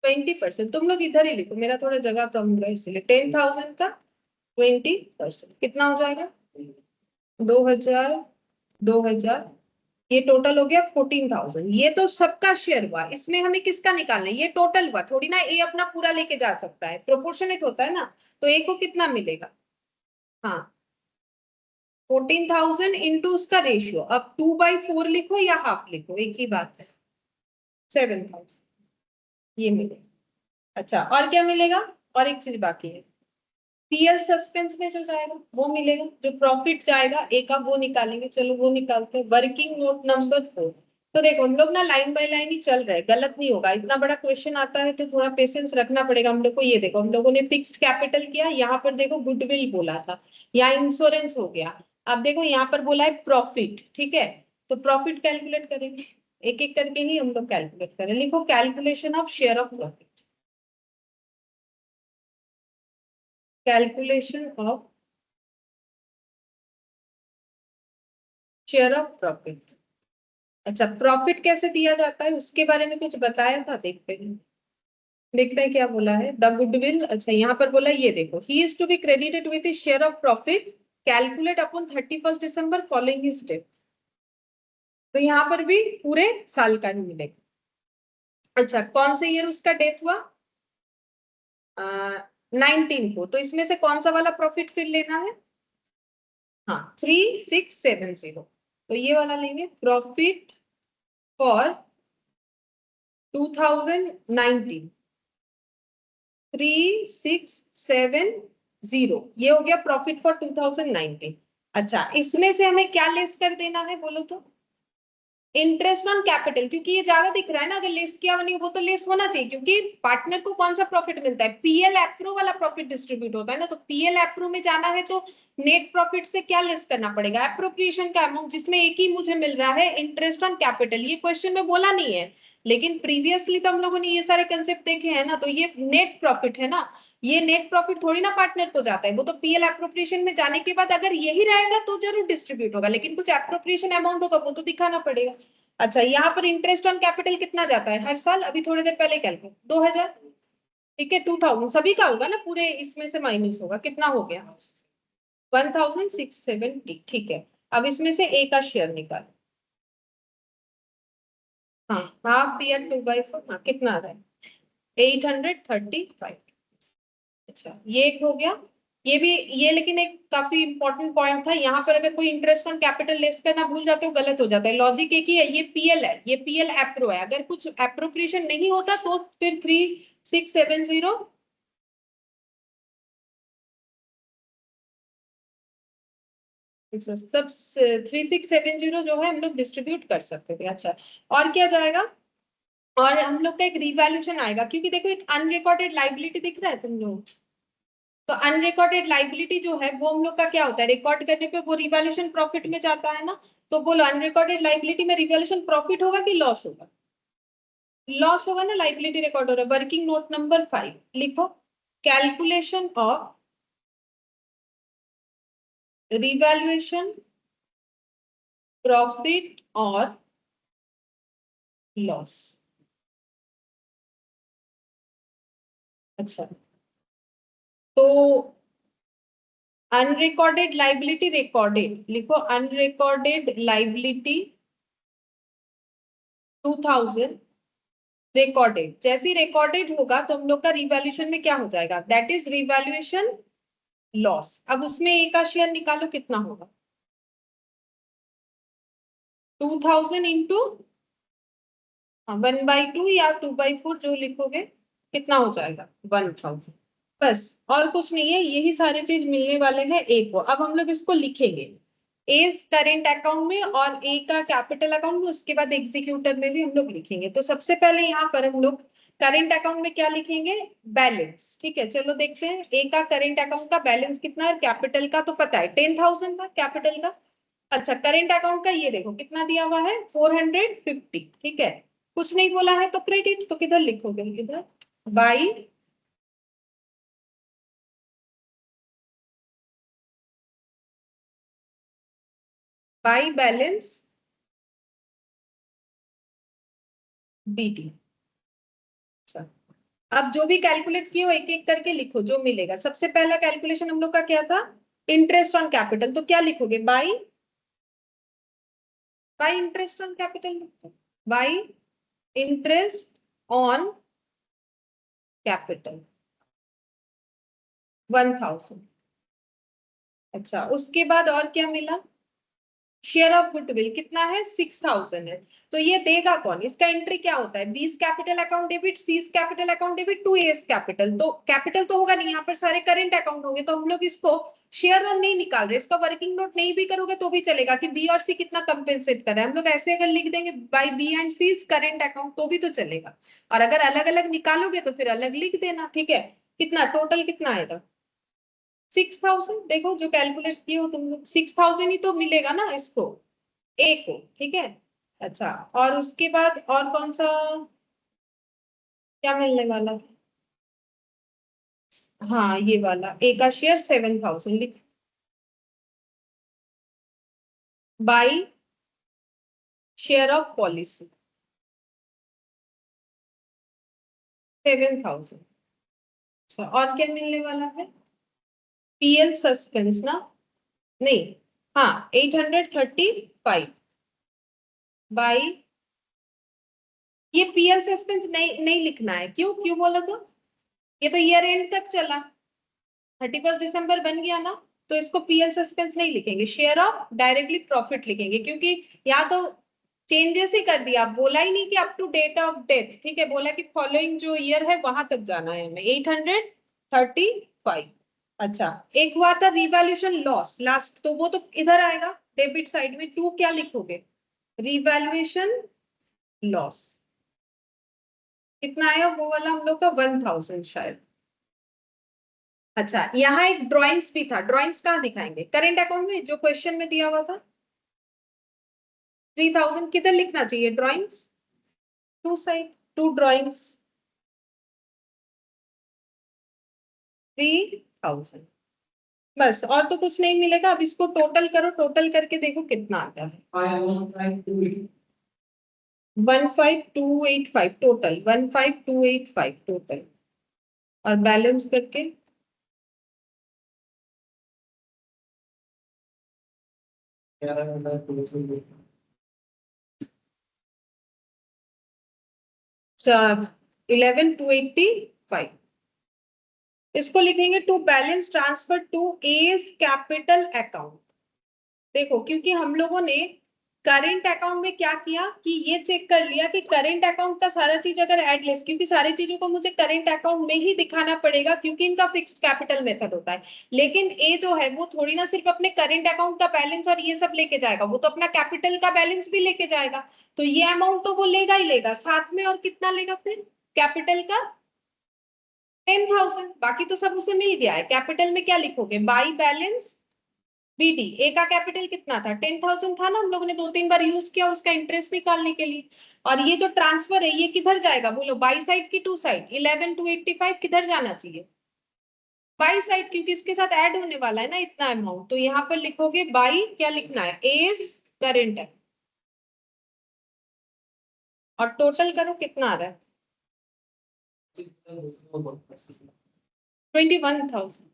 Speaker 1: 20%। तुम लोग इधर ही लिखो, मेरा थोड़ा जगह कम रहा है इसलिए। 10,000 का 20% कितना हो जाएगा 2,000, 2,000, ये टोटल हो गया 14,000। ये तो सबका शेयर हुआ, इसमें हमें किसका निकालना है? ये टोटल हुआ, थोड़ी ना ए अपना पूरा लेके जा सकता है, प्रोपोर्शनेट होता है ना। तो ए को कितना मिलेगा? हाँ, 14,000 इंटू उसका रेशियो। अब 2/4 लिखो या हाफ लिखो, एक ही बात है। 7,000 ये मिलेगा। अच्छा, और क्या मिलेगा? और एक चीज बाकी है, पीएल सस्पेंस में जो जाएगा वो मिलेगा, जो प्रॉफिट जाएगा ए का वो निकालेंगे। चलो वो निकालते हैं। Working note number 4। तो देखो हम लोग ना लाइन बाय लाइन ही चल रहे हैं, गलत नहीं होगा। इतना बड़ा क्वेश्चन आता है तो थोड़ा पेशेंस रखना पड़ेगा हम लोग को। ये देखो हम लोगों ने फिक्स्ड कैपिटल किया, यहाँ पर देखो गुडविल बोला था, या इंश्योरेंस हो गया। अब देखो यहाँ पर बोला है प्रॉफिट। ठीक है, तो प्रॉफिट कैलकुलेट करेंगे, एक एक करके ही हम लोग कैलकुलेट करें। लिखो calculation of share of profit. Calculation of share of profit. अच्छा, प्रॉफिट कैसे दिया जाता है उसके बारे में कुछ बताया था, देखते हैं। देखते हैं क्या बोला है द गुडविल। अच्छा, यहाँ पर बोला ये देखो, he is to be credited with share of profit calculate upon 31 December following his death. तो यहाँ पर भी पूरे साल का ही मिलेगा। अच्छा, कौन से ईयर उसका डेथ हुआ? 19 को। तो इसमें से कौन सा वाला प्रॉफिट फिर लेना है? हाँ, 3670। तो ये वाला लेंगे, प्रॉफिट फॉर 2019 3670, ये हो गया प्रॉफिट फॉर 2019। अच्छा, इसमें से हमें क्या लेस कर देना है बोलो तो? इंटरेस्ट ऑन कैपिटल, क्योंकि ये ज्यादा दिख रहा है ना, अगर लेस किया नहीं वो तो लेस होना चाहिए, क्योंकि पार्टनर को कौन सा प्रॉफिट मिलता है? पीएल एप्रो वाला प्रॉफिट डिस्ट्रीब्यूट होता है ना। तो पीएल एप्रो में जाना है तो नेट प्रॉफिट से क्या लेस करना पड़ेगा? एप्रोप्रिएशन का अमाउंट, जिसमें एक ही मुझे मिल रहा है इंटरेस्ट ऑन कैपिटल। ये क्वेश्चन में बोला नहीं है, लेकिन प्रीवियसली तो हम लोगों ने ये सारे कंसेप्ट देखे हैं ना। तो ये नेट प्रॉफिट है ना, ये नेट प्रॉफिट थोड़ी ना पार्टनर को जाता है, वो तो पीएल एप्रोप्रिएशन में जाने के बाद अगर यही रहेगा तो जरूर डिस्ट्रीब्यूट होगा, लेकिन कुछ एप्रोप्रिएशन अमाउंट होगा वो तो दिखाना पड़ेगा। अच्छा, यहाँ पर इंटरेस्ट ऑन कैपिटल कितना जाता है हर साल? अभी थोड़ी देर पहले कैलकुलेट 2,000। ठीक है, 2,000 सभी का होगा ना, पूरे इसमें से माइनस होगा, कितना हो गया 1670, ठीक है। अब इसमें से ए का शेयर निकालो। हाँ, हाफ दिया 2/4, हाँ कितना आ रहा है? 835। अच्छा, ये एक हो गया। ये भी, ये लेकिन एक काफी इंपॉर्टेंट पॉइंट था यहाँ पर, अगर कोई इंटरेस्ट ऑन कैपिटल लेस करना भूल जाते हो गलत हो जाता है। लॉजिक एक ही है, ये पीएल है, ये पीएल एप्रो है, अगर कुछ एप्रोप्रिएशन नहीं होता तो फिर 3670 तब 3670 जो है हम लोग डिस्ट्रीब्यूट कर सकते थे। अच्छा, और क्या जाएगा? और हम लोग का एक रिवैल्यूएशन आएगा, क्योंकि देखो एक अनरिकॉर्डेड लाइबिलिटी दिख रहा है तुम लोग, तो अनरिकॉर्डेड लाइबिलिटी जो है वो हम लोग का क्या होता है, रिकॉर्ड करने पे वो रिवैल्यूएशन प्रॉफिट में जाता है ना। तो बोलो अनरिकॉर्डेड लाइबिलिटी में रिवैल्यूएशन प्रॉफिट होगा कि लॉस होगा? लॉस होगा ना, लाइबिलिटी रिकॉर्ड हो रहा है। वर्किंग नोट नंबर 5 लिखो, कैलकुलेशन ऑफ रिवैल्यूएशन प्रॉफिट और लॉस। अच्छा, तो अनरिकॉर्डेड लाइबिलिटी रिकॉर्डेड लिखो, अनरिकॉर्डेड लाइबिलिटी 2000 रिकॉर्डेड। जैसे रिकॉर्डेड होगा तो हम लोग का रिवैल्यूएशन में क्या हो जाएगा, दैट इज रिवैल्यूएशन लॉस। अब उसमें ए का शेयर निकालो, कितना होगा? 2000 इंटू 1/2 या 2/4 जो लिखोगे, कितना हो जाएगा? 1000। बस, और कुछ नहीं है, यही सारे चीज मिलने वाले हैं ए को। अब हम लोग इसको लिखेंगे, ए करेंट अकाउंट में और ए का कैपिटल अकाउंट में, उसके बाद एग्जीक्यूटर में भी हम लोग लिखेंगे। तो सबसे पहले यहाँ पर हम लोग करेंट अकाउंट में क्या लिखेंगे? बैलेंस। ठीक है, चलो देखते हैं ए का करेंट अकाउंट का बैलेंस कितना है। कैपिटल का तो पता है 10,000 था कैपिटल का। अच्छा, करेंट अकाउंट का ये देखो कितना दिया हुआ है, 450। ठीक है, कुछ नहीं बोला है तो क्रेडिट, तो किधर लिखोगे? इधर बाई बैलेंस बीटी। अच्छा, अब जो भी कैलकुलेट किए हो एक एक करके लिखो, जो मिलेगा। सबसे पहला कैलकुलेशन हम लोग का क्या था? इंटरेस्ट ऑन कैपिटल, तो क्या लिखोगे? बाई इंटरेस्ट ऑन कैपिटल लिखो, बाई इंटरेस्ट ऑन कैपिटल 1000। अच्छा, उसके बाद और क्या मिला? शेयर ऑफ गुडविल कितना है? 6000 है। तो ये देगा कौन? इसका एंट्री क्या होता है? B's capital account debit, C's capital account debit to A's capital. तो कैपिटल तो होगा नहीं, यहाँ पर सारे करेंट अकाउंट होंगे, तो हम लोग इसको शेयर और नहीं निकाल रहे, इसका वर्किंग नोट नहीं भी करोगे तो भी चलेगा कि बी और सी कितना कंपेंसेट कर रहा है। हम लोग ऐसे अगर लिख देंगे by B and C current account तो भी तो चलेगा, और अगर अलग अलग निकालोगे तो फिर अलग लिख देना। ठीक है, कितना टोटल कितना आएगा? 6000। देखो जो कैलकुलेट किए हो तुम लोग, 6000 ही तो मिलेगा ना इसको, ए को। ठीक है, अच्छा, और उसके बाद और कौन सा क्या मिलने वाला है? हाँ, ये वाला ए का शेयर 7000 लिख, बाई शेयर ऑफ पॉलिसी 7000। अच्छा, और क्या मिलने वाला है? पीएल सस्पेंस ना, नहीं, हाँ 835 बाई, ये पीएल सस्पेंस नहीं नहीं लिखना है, क्यों क्यों बोला? तो ये तो ईयर एंड तक चला, 31 दिसंबर बन गया ना, तो इसको पीएल सस्पेंस नहीं लिखेंगे, शेयर ऑफ डायरेक्टली प्रॉफिट लिखेंगे, क्योंकि यहाँ तो चेंजेस ही कर दिया, बोला ही नहीं कि up to date of death. ठीक है, बोला कि फॉलोइंग जो ईयर है वहां तक जाना है हमें, 835। अच्छा, एक हुआ था रिवैल्यूएशन लॉस लास्ट, तो वो तो इधर आएगा डेबिट साइड में। टू क्या लिखोगे? रिवैल्यूएशन लॉस कितना आया वो वाला हम लोग का? 1000 शायद। अच्छा, यहाँ एक ड्राइंग्स भी था, ड्राइंग्स कहाँ दिखाएंगे? करेंट अकाउंट में जो क्वेश्चन में दिया हुआ था 3000, किधर लिखना चाहिए drawings? To side, to drawings 3000। बस, और तो कुछ नहीं मिलेगा। अब इसको टोटल करो, टोटल करके देखो कितना आता है। 15285 टोटल, 15285 टोटल, और बैलेंस करके 11,285 इसको लिखेंगे to balance transfer to A's capital account. देखो क्योंकि हम लोगों ने करेंट अकाउंट में क्या किया कि ये चेक कर लिया कि करेंट अकाउंट का सारा चीज अगर एडलेस, क्योंकि सारी चीजों को मुझे करेंट अकाउंट में ही दिखाना पड़ेगा क्योंकि इनका फिक्स्ड कैपिटल मेथड होता है। लेकिन ए जो है वो थोड़ी ना सिर्फ अपने करेंट अकाउंट का बैलेंस और ये सब लेके जाएगा, वो तो अपना कैपिटल का बैलेंस भी लेके जाएगा। तो ये अमाउंट तो वो लेगा ही लेगा साथ में, और कितना लेगा फिर कैपिटल का 10,000। बाकी तो सब उसे मिल गया है। कैपिटल में क्या लिखोगे, बाई बैलेंस बीडी। ए का कैपिटल कितना था, 10,000 था ना, हम लोगों ने 2-3 बार यूज किया उसका इंटरेस्ट निकालने के लिए। और ये जो ट्रांसफर है ये किधर जाएगा बोलो, बाई साइड की टू साइड। 11,285 किधर जाना चाहिए, बाई साइड, क्योंकि इसके साथ ऐड होने वाला है ना इतना अमाउंट। तो यहाँ पर लिखोगे बाई, क्या लिखना है, एज करेंट है। और टोटल करो कितना आ रहा है, 21,000,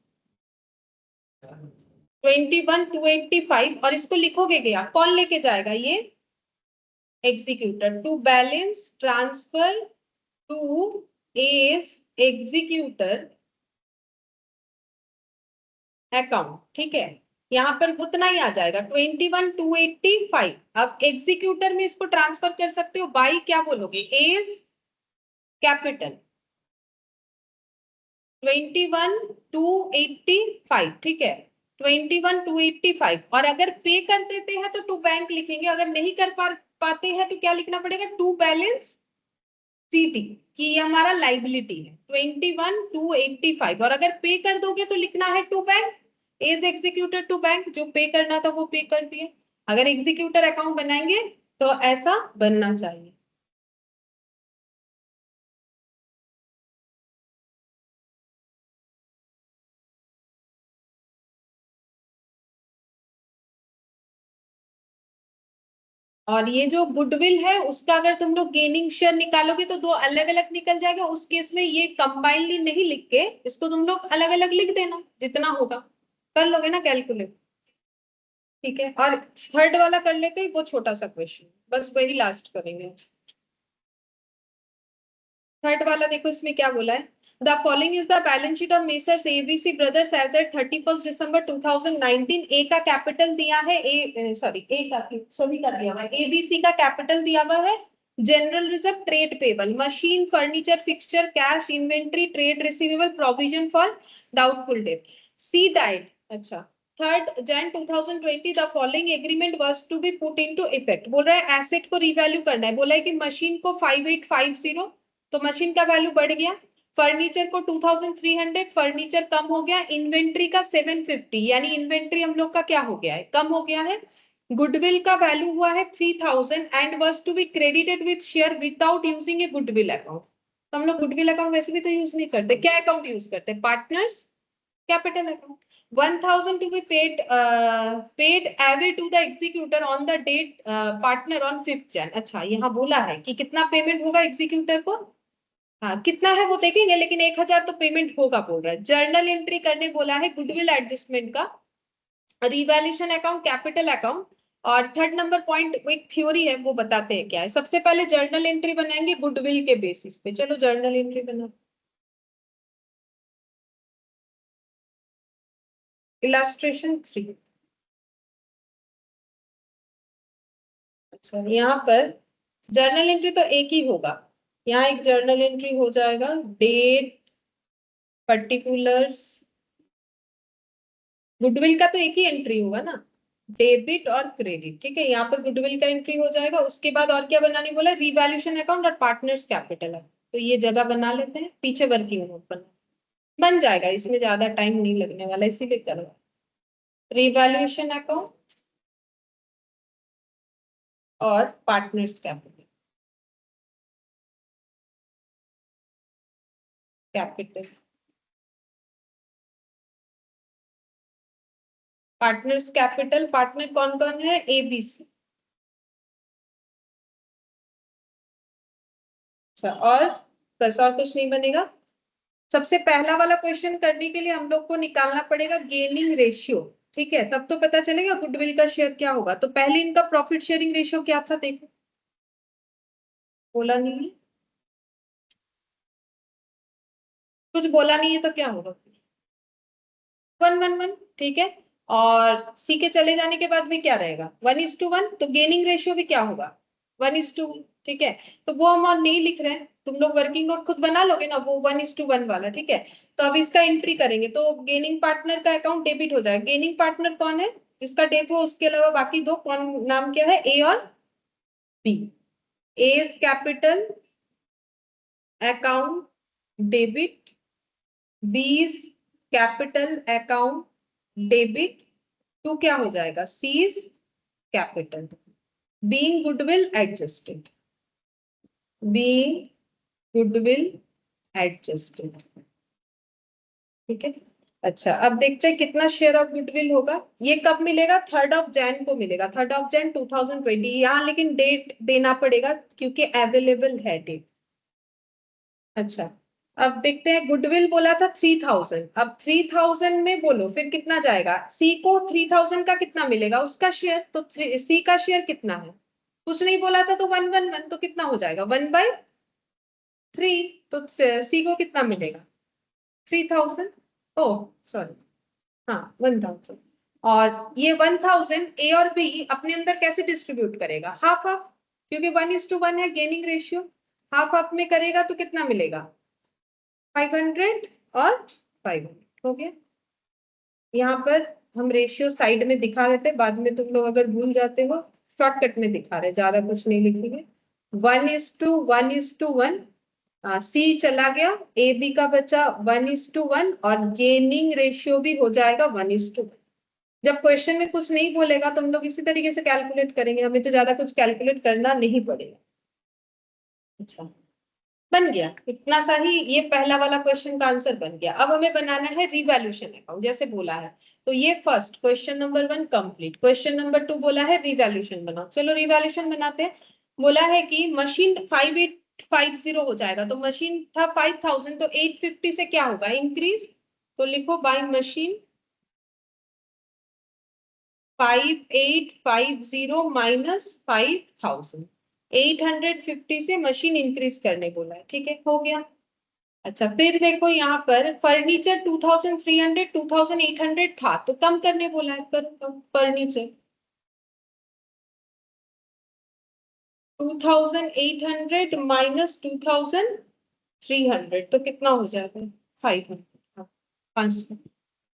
Speaker 1: 21,285। और इसको लिखोगे क्या, कौन लेके जाएगा, ये executor. To balance transfer to A's executor account, ठीक है। यहाँ पर उतना ही आ जाएगा 21,285। अब एग्जीक्यूटर में इसको ट्रांसफर कर सकते हो बाई, क्या बोलोगे, एज कैपिटल 21,285, ठीक है, 21,285। और अगर पे कर देते हैं तो टू बैंक लिखेंगे, अगर नहीं कर पाते हैं तो क्या लिखना पड़ेगा, टू बैलेंस सीटी, कि ये हमारा लाइबिलिटी है 21,285। और अगर पे कर दोगे तो लिखना है to bank, A's executor to bank, जो पे करना था वो पे कर दिए। अगर एग्जीक्यूटर अकाउंट बनाएंगे तो ऐसा बनना चाहिए। और ये जो गुडविल है उसका अगर तुम लोग गेनिंग शेयर निकालोगे तो दो अलग अलग निकल जाएगा। उस केस में ये कंबाइनली नहीं लिख के इसको तुम लोग अलग अलग लिख देना, जितना होगा कर लोगे ना कैलकुलेट, ठीक है। और थर्ड वाला कर लेते हैं, वो छोटा सा क्वेश्चन, बस वही लास्ट करेंगे। थर्ड वाला देखो इसमें क्या बोला है, the following is the balance sheet of messrs ABC brothers as at 31 December 2019। A का कैपिटल दिया है, ए सॉरी ए का सभी का दिया हुआ है, एबीसी का कैपिटल दिया हुआ है, general reserve, trade payable, machine, furniture, fixture, cash, inventory, trade receivable, provision for doubtful debt. सी डाइट, अच्छा 3rd Jan 2020 the following agreement was to be put into effect. बोल रहा है एसेट को रिवैल्यू करना है, बोला है कि मशीन को 5850, तो मशीन का वैल्यू बढ़ गया। फर्नीचर को 2300, फर्नीचर कम हो गया। इन्वेंट्री का 750, यानी इन्वेंट्री हम लोग का क्या हो गया है, कम हो गया है। गुडविल का वैल्यू हुआ है 3000 and was to be credited with share without using a goodwill account. तो हम लोग गुडविल अकाउंट वैसे भी तो यूज नहीं करते, क्या अकाउंट यूज करते हैं, partners capital account. 1,000 to be paid away to the executor on the date partner on 5th Jan। अच्छा यहाँ बोला है कि कितना पेमेंट होगा एग्जीक्यूटर को, हाँ कितना है वो देखेंगे, लेकिन 1,000 तो पेमेंट होगा बोल रहा है। जर्नल एंट्री करने बोला है गुडविल एडजस्टमेंट का, रिवैल्यूएशन अकाउंट, कैपिटल अकाउंट। और थर्ड नंबर पॉइंट एक थ्योरी है वो बताते हैं क्या है। सबसे पहले जर्नल एंट्री बनाएंगे गुडविल के बेसिस पे, चलो जर्नल एंट्री बना। इलास्ट्रेशन 3, अच्छा यहाँ पर जर्नल एंट्री तो एक ही होगा, यहाँ एक जर्नल एंट्री हो जाएगा, डेट, पर्टिकुलर्स, गुडविल का तो एक ही एंट्री होगा ना, डेबिट और क्रेडिट, ठीक है। यहाँ पर गुडविल का एंट्री हो जाएगा। उसके बाद और क्या बनाने बोला, रिवैल्यूएशन अकाउंट और पार्टनर्स कैपिटल है, तो ये जगह बना लेते हैं, पीछे वर्किंग नोट बन जाएगा, इसमें ज्यादा टाइम नहीं लगने वाला, इसीलिए करो। रिवैल्यूएशन अकाउंट और partners capital, partners capital, partner कौन कौन है, एबीसी, अच्छा और बस, और कुछ नहीं बनेगा। सबसे पहला वाला क्वेश्चन करने के लिए हम लोग को निकालना पड़ेगा गेनिंग रेशियो। ठीक है, तब तो पता चलेगा गुडविल का शेयर क्या होगा। तो पहले इनका प्रॉफिट शेयरिंग रेशियो क्या था, देखो, बोला नहीं है, कुछ बोला नहीं है तो क्या होगा, 1-1-1, ठीक है। और सी के चले जाने के बाद भी क्या रहेगा, 1:1, तो गेनिंग रेशियो भी क्या होगा, 1:1, ठीक है। तो वो हम और नहीं लिख रहे हैं, तुम लोग वर्किंग नोट खुद बना लोगे ना, वो 1:1 वाला, ठीक है। तो अब इसका एंट्री करेंगे, तो गेनिंग पार्टनर का अकाउंट डेबिट हो जाएगा। गेनिंग पार्टनर कौन है, जिसका डेथ हो, उसके अलावा बाकी दो कौन, नाम क्या है, ए और B. A's capital account debit, B's capital account debit, to क्या हो जाएगा, C's capital, being goodwill adjusted, being goodwill adjusted, ठीक है। अच्छा, अब देखते हैं कितना शेयर ऑफ गुडविल होगा। ये कब मिलेगा, 3 Jan को मिलेगा, 3 Jan 2020। यहाँ लेकिन डेट देना पड़ेगा क्योंकि अवेलेबल है डेट। अच्छा, अब देखते हैं, गुडविल बोला था 3000, अब 3000 में बोलो फिर कितना जाएगा, सी को 3000 का कितना मिलेगा, उसका शेयर, तो सी का शेयर कितना है, कुछ नहीं बोला था, तो 1:1, तो कितना हो जाएगा, 1/3, तो सी को कितना मिलेगा, 3000, ओ सॉरी, हाँ 1000। और ये 1000 ए और बी अपने अंदर कैसे डिस्ट्रीब्यूट करेगा, हाफ हाफ, क्योंकि 1:1 है गेनिंग रेशियो, हाफ हाफ में करेगा तो कितना मिलेगा, 500 और 500 हो गया। यहाँ पर हम रेशियो साइड में दिखा देते, बाद में तुम लोग अगर भूल जाते हो, शॉर्टकट में दिखा रहे, ज्यादा कुछ नहीं लिखेंगे। 1:1 सी चला गया, ए बी का बचा 1:1, और गेनिंग रेशियो भी हो जाएगा 1:1। जब क्वेश्चन में कुछ नहीं बोलेगा तो हम लोग इसी तरीके से कैलकुलेट करेंगे, हमें तो ज्यादा कुछ कैलकुलेट करना नहीं पड़ेगा। अच्छा, बन गया इतना सा ही, ये पहला वाला क्वेश्चन का आंसर बन गया। अब हमें बनाना है रिवैल्यूएशन अकाउंट, जैसे बोला है। तो ये first question number 1 complete. Question number 2 बोला है रिवैल्यूएशन बनाओ, चलो रिवैल्यूएशन बनाते हैं। बोला है कि मशीन 5850 हो जाएगा, तो मशीन था 5000, तो 850 से क्या होगा, इंक्रीज। तो लिखो बाय मशीन 5850 माइनस 5000, 850 से मशीन इंक्रीज करने बोला है, ठीक है, हो गया। अच्छा, फिर देखो यहाँ पर फर्नीचर 2300 2800 था, तो कम करने बोला है, करो कम फर्नीचर 2800 माइनस 2300, तो कितना हो जाएगा, 500, 500।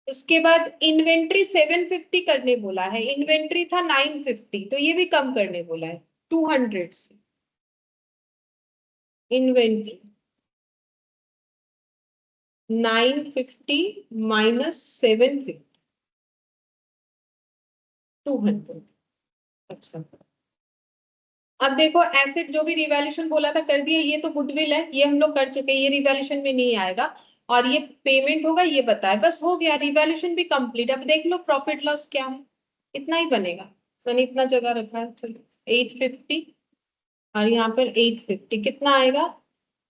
Speaker 1: उसके बाद इन्वेंट्री 750 करने बोला है, इन्वेंट्री था 950, तो ये भी कम करने बोला है 200 से। Inventory 950 minus 750, 200। अच्छा, अब देखो एसेट जो भी रिवैल्यूएशन बोला था कर दिए, ये तो गुडविल है, ये हम लोग कर चुके हैं, ये रिवैल्यूएशन में नहीं आएगा। और ये पेमेंट होगा, ये बताया, बस हो गया, रिवैल्यूएशन भी कंप्लीट। अब देख लो प्रॉफिट लॉस क्या है, इतना ही बनेगा, मैंने इतना जगह रखा है, चलो 850, और यहाँ पर 850 कितना आएगा,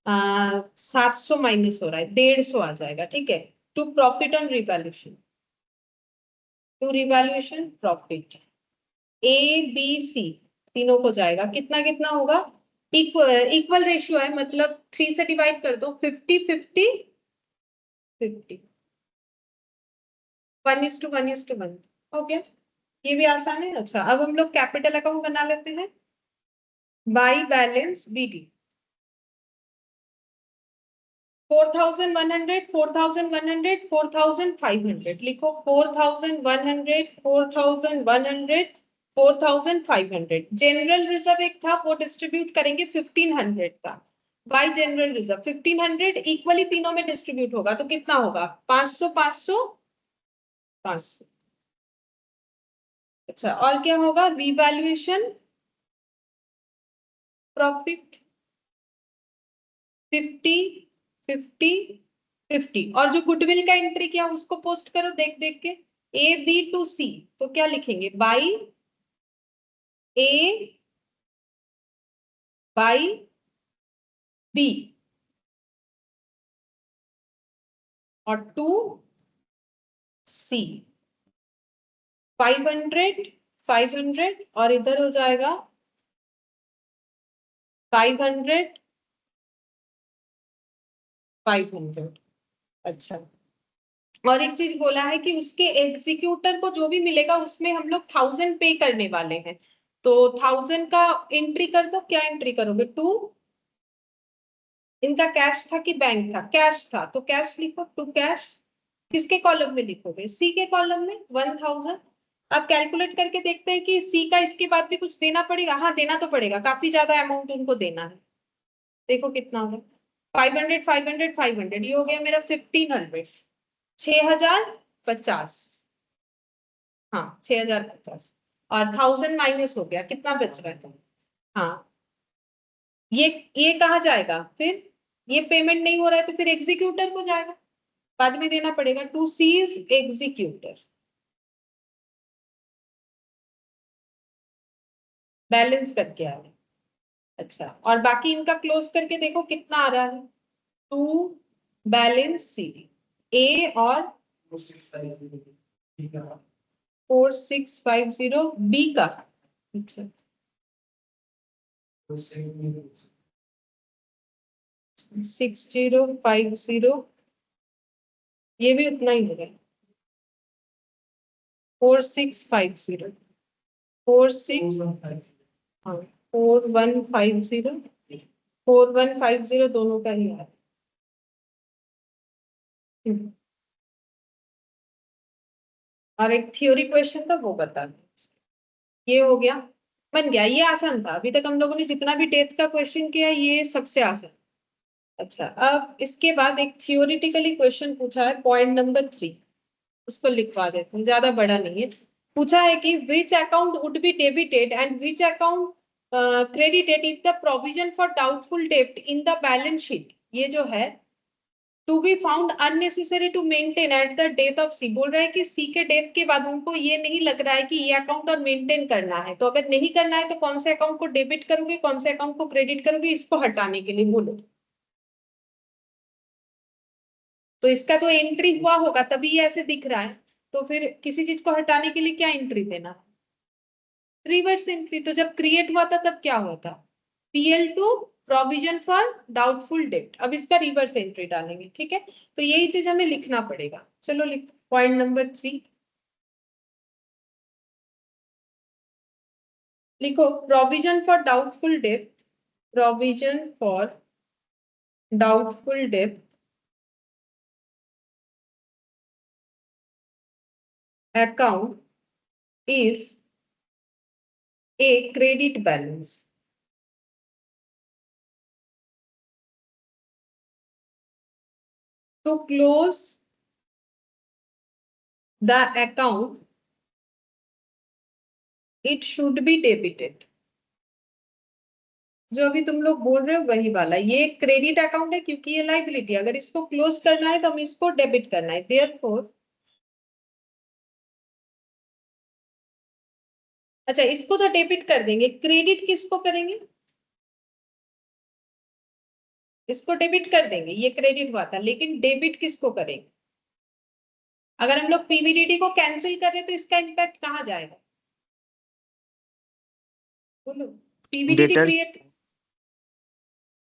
Speaker 1: 700 माइनस हो रहा है, 150 आ जाएगा, ठीक है। To profit on revaluation, to revaluation profit, A B C तीनों को जाएगा, कितना कितना होगा, इक्वल रेशियो है, मतलब 3 से डिवाइड कर दो, 50-50-50, 1:1:1 हो गया, ये भी आसान है। अच्छा, अब हम लोग कैपिटल अकाउंट बना लेते हैं, बाई बैलेंस बीडी, 4100 4100 4500 लिखो, 4100 4100 4500। जनरल रिजर्व एक था, वो डिस्ट्रीब्यूट करेंगे 1500 का, बाय जनरल रिजर्व 1500 इक्वली तीनों में डिस्ट्रीब्यूट होगा, तो कितना होगा, 500 500 500। अच्छा, और क्या होगा, रिवैल्यूएशन प्रॉफिट 50 50 50, और जो गुडविल का एंट्री किया उसको पोस्ट करो देख देख के, ए बी टू सी, तो क्या लिखेंगे, बाई ए बाई बी और टू सी, 500 500 और इधर हो जाएगा 500 500। अच्छा, और एक चीज बोला है कि उसके एग्जीक्यूटर को जो भी मिलेगा उसमें हम लोग 1000 पे करने वाले हैं, तो 1000 का एंट्री कर दो। क्या एंट्री करोगे? टू, इनका कैश था कि बैंक था? कैश था, तो कैश लिखो, टू कैश। किसके कॉलम में लिखोगे? सी के कॉलम में 1000। अब कैलकुलेट करके देखते हैं कि सी का इसके बाद भी कुछ देना पड़ेगा। हाँ, देना तो पड़ेगा, काफी ज्यादा अमाउंट उनको देना है। देखो कितना होगा, 500 500 500, ये हो गया मेरा 1500, 6050। हाँ, 6050 और 1000 माइनस हो गया, कितना बच रहा है? हाँ, ये ये कहाँ जाएगा फिर? ये पेमेंट नहीं हो रहा है तो फिर एग्जीक्यूटर को जाएगा, बाद में देना पड़ेगा। टू सीज एग्जीक्यूटर, बैलेंस करके आ रहा है। अच्छा, और बाकी इनका क्लोज करके देखो कितना आ रहा है। टू बैलेंस सी, ए और 4650 बी का। अच्छा, 6050, ये भी उतना ही होगा। 4650, 46, हाँ 4150, 4150 दोनों का ही है। और एक थ्योरी क्वेश्चन था वो बता दें। ये हो गया, बन गया। ये आसान था, अभी तक हम लोगों ने जितना भी डेथ का क्वेश्चन किया ये सबसे आसान। अच्छा, अब इसके बाद एक थियोरिटिकली क्वेश्चन पूछा है, पॉइंट नंबर 3, उसको लिखवा देते हैं, ज्यादा बड़ा नहीं है। पूछा है कि which account would be debited and which account credited if the provision for doubtful डेब्ट इन द बैलेंस शीट, ये जो है, to be found unnecessary to maintain at the death of C. बोल रहा है कि सी के डेथ के बाद उनको ये नहीं लग रहा है कि ये अकाउंट और मेंटेन करना है, तो अगर नहीं करना है तो कौन से अकाउंट को डेबिट करोगे, कौन से अकाउंट को क्रेडिट करोगे, इसको हटाने के लिए बोलो। तो इसका तो एंट्री हुआ होगा तभी ये ऐसे दिख रहा है, तो फिर किसी चीज को हटाने के लिए क्या एंट्री देना? Reverse entry. तो जब क्रिएट हुआ था तब क्या हुआ था? PL2, provision for doubtful date. अब इसका रिवर्स एंट्री डालेंगे, ठीक है? तो यही चीज हमें लिखना पड़ेगा। चलो लिख, पॉइंट नंबर 3 लिखो, provision for doubtful date, provision for doubtful date account is a credit balance. To close the account, it should be debited. जो अभी तुम लोग बोल रहे हो वही वाला, ये क्रेडिट अकाउंट है क्योंकि ये लाइबिलिटी, अगर इसको क्लोज करना है तो हमें इसको डेबिट करना है। देयरफॉर, अच्छा इसको तो डेबिट कर देंगे, क्रेडिट किसको करेंगे? इसको डेबिट कर देंगे, ये क्रेडिट हुआ था, लेकिन डेबिट किसको करेंगे? अगर हम लोग पीबीडीटी को कैंसिल करें तो इसका इम्पैक्ट कहाँ जाएगा? बोलो। पीबीडीटी
Speaker 2: डेटर्स
Speaker 1: क्रिएट,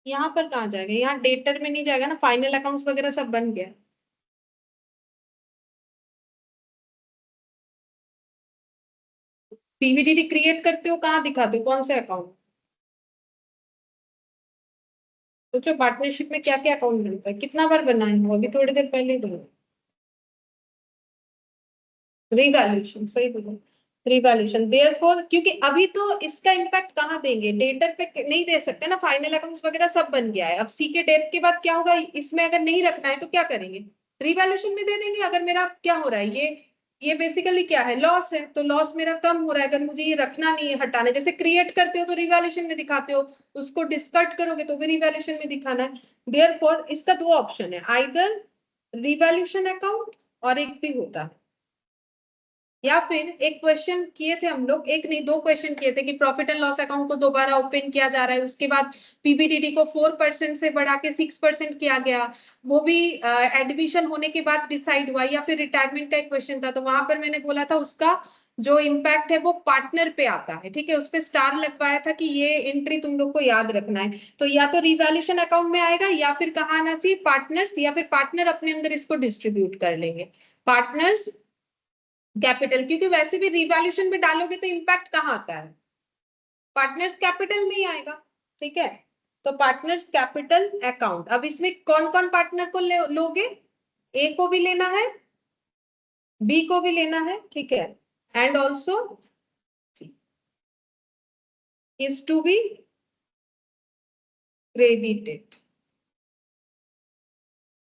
Speaker 1: यहाँ पर कहाँ जाएगा? यहाँ डेटर में नहीं जाएगा ना, फाइनल अकाउंट्स वगैरह सब बन गया। पीवीडीटी क्रिएट करते हो कहाँ दिखाते हो, कौन से अकाउंट? सोचो पार्टनरशिप में क्या क्या अकाउंट बनता है, कितना बार बनाए हो, अभी थोड़ी देर पहले बना। रिवैल्यूएशन, सही बोला, रिवैल्यूएशन। देयरफॉर, क्योंकि अभी तो इसका इम्पैक्ट कहाँ देंगे, डेटर पे नहीं दे सकते ना, फाइनल अकाउंट्स वगैरह सब बन गया है। अब सी के डेथ के बाद क्या होगा, इसमें अगर नहीं रखना है तो क्या करेंगे? रिवैल्यूएशन में दे देंगे। अगर मेरा क्या हो रहा है, ये बेसिकली क्या है, लॉस है, तो लॉस मेरा कम हो रहा है। अगर मुझे ये रखना नहीं है, हटाना, जैसे क्रिएट करते हो तो रिवैल्यूएशन में दिखाते हो, उसको डिस्कार्ड करोगे तो भी रिवैल्यूएशन में दिखाना है। देयरफॉर इसका दो ऑप्शन है, आइदर रिवैल्यूएशन अकाउंट और एक भी होता है, या फिर एक क्वेश्चन किए थे हम लोग, एक नहीं दो क्वेश्चन किए थे कि प्रॉफिट एंड लॉस अकाउंट को दोबारा ओपन किया जा रहा है, उसके बाद पीबीडीटी को 4% से बढ़ा के 6% किया गया, वो भी एडमिशन होने के बाद डिसाइड हुआ, या फिर रिटायरमेंट का एक क्वेश्चन था, तो वहां पर मैंने बोला था उसका जो इम्पैक्ट है वो पार्टनर पे आता है, ठीक है, उस पे स्टार लगवाया था कि ये एंट्री तुम लोग को याद रखना है। तो या तो रिवैल्यूएशन अकाउंट में आएगा या फिर कहाँ आना चाहिए, पार्टनर्स, या फिर पार्टनर अपने अंदर इसको डिस्ट्रीब्यूट कर लेंगे, पार्टनर्स कैपिटल, क्योंकि वैसे भी रिवैल्यूएशन में डालोगे तो इम्पैक्ट कहाँ आता है, पार्टनर्स कैपिटल में ही आएगा, ठीक है। तो पार्टनर्स कैपिटल अकाउंट, अब इसमें कौन कौन पार्टनर को लोगे, ए को भी लेना है, बी को भी लेना है, ठीक है, and also is to be credited,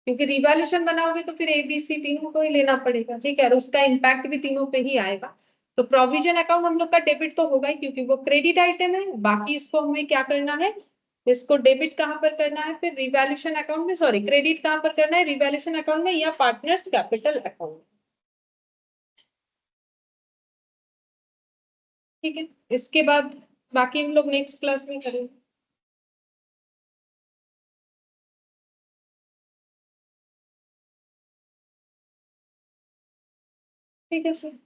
Speaker 1: क्योंकि रिवैल्यूएशन बनाओगे तो फिर एबीसी तीनों को ही लेना पड़ेगा, ठीक है, और उसका इम्पैक्ट भी तीनों पे ही आएगा। तो प्रोविजन अकाउंट हम लोग का डेबिट तो होगा ही, क्योंकि वो क्रेडिट आइटम है, बाकी इसको हमें क्या करना है, इसको डेबिट कहां पर करना है, फिर रिवैल्यूएशन अकाउंट में, सॉरी क्रेडिट कहां पर करना है, रिवैल्यूएशन अकाउंट में या पार्टनर्स कैपिटल अकाउंट, ठीक है। इसके बाद बाकी हम लोग नेक्स्ट क्लास में करेंगे। ठीक है फिर।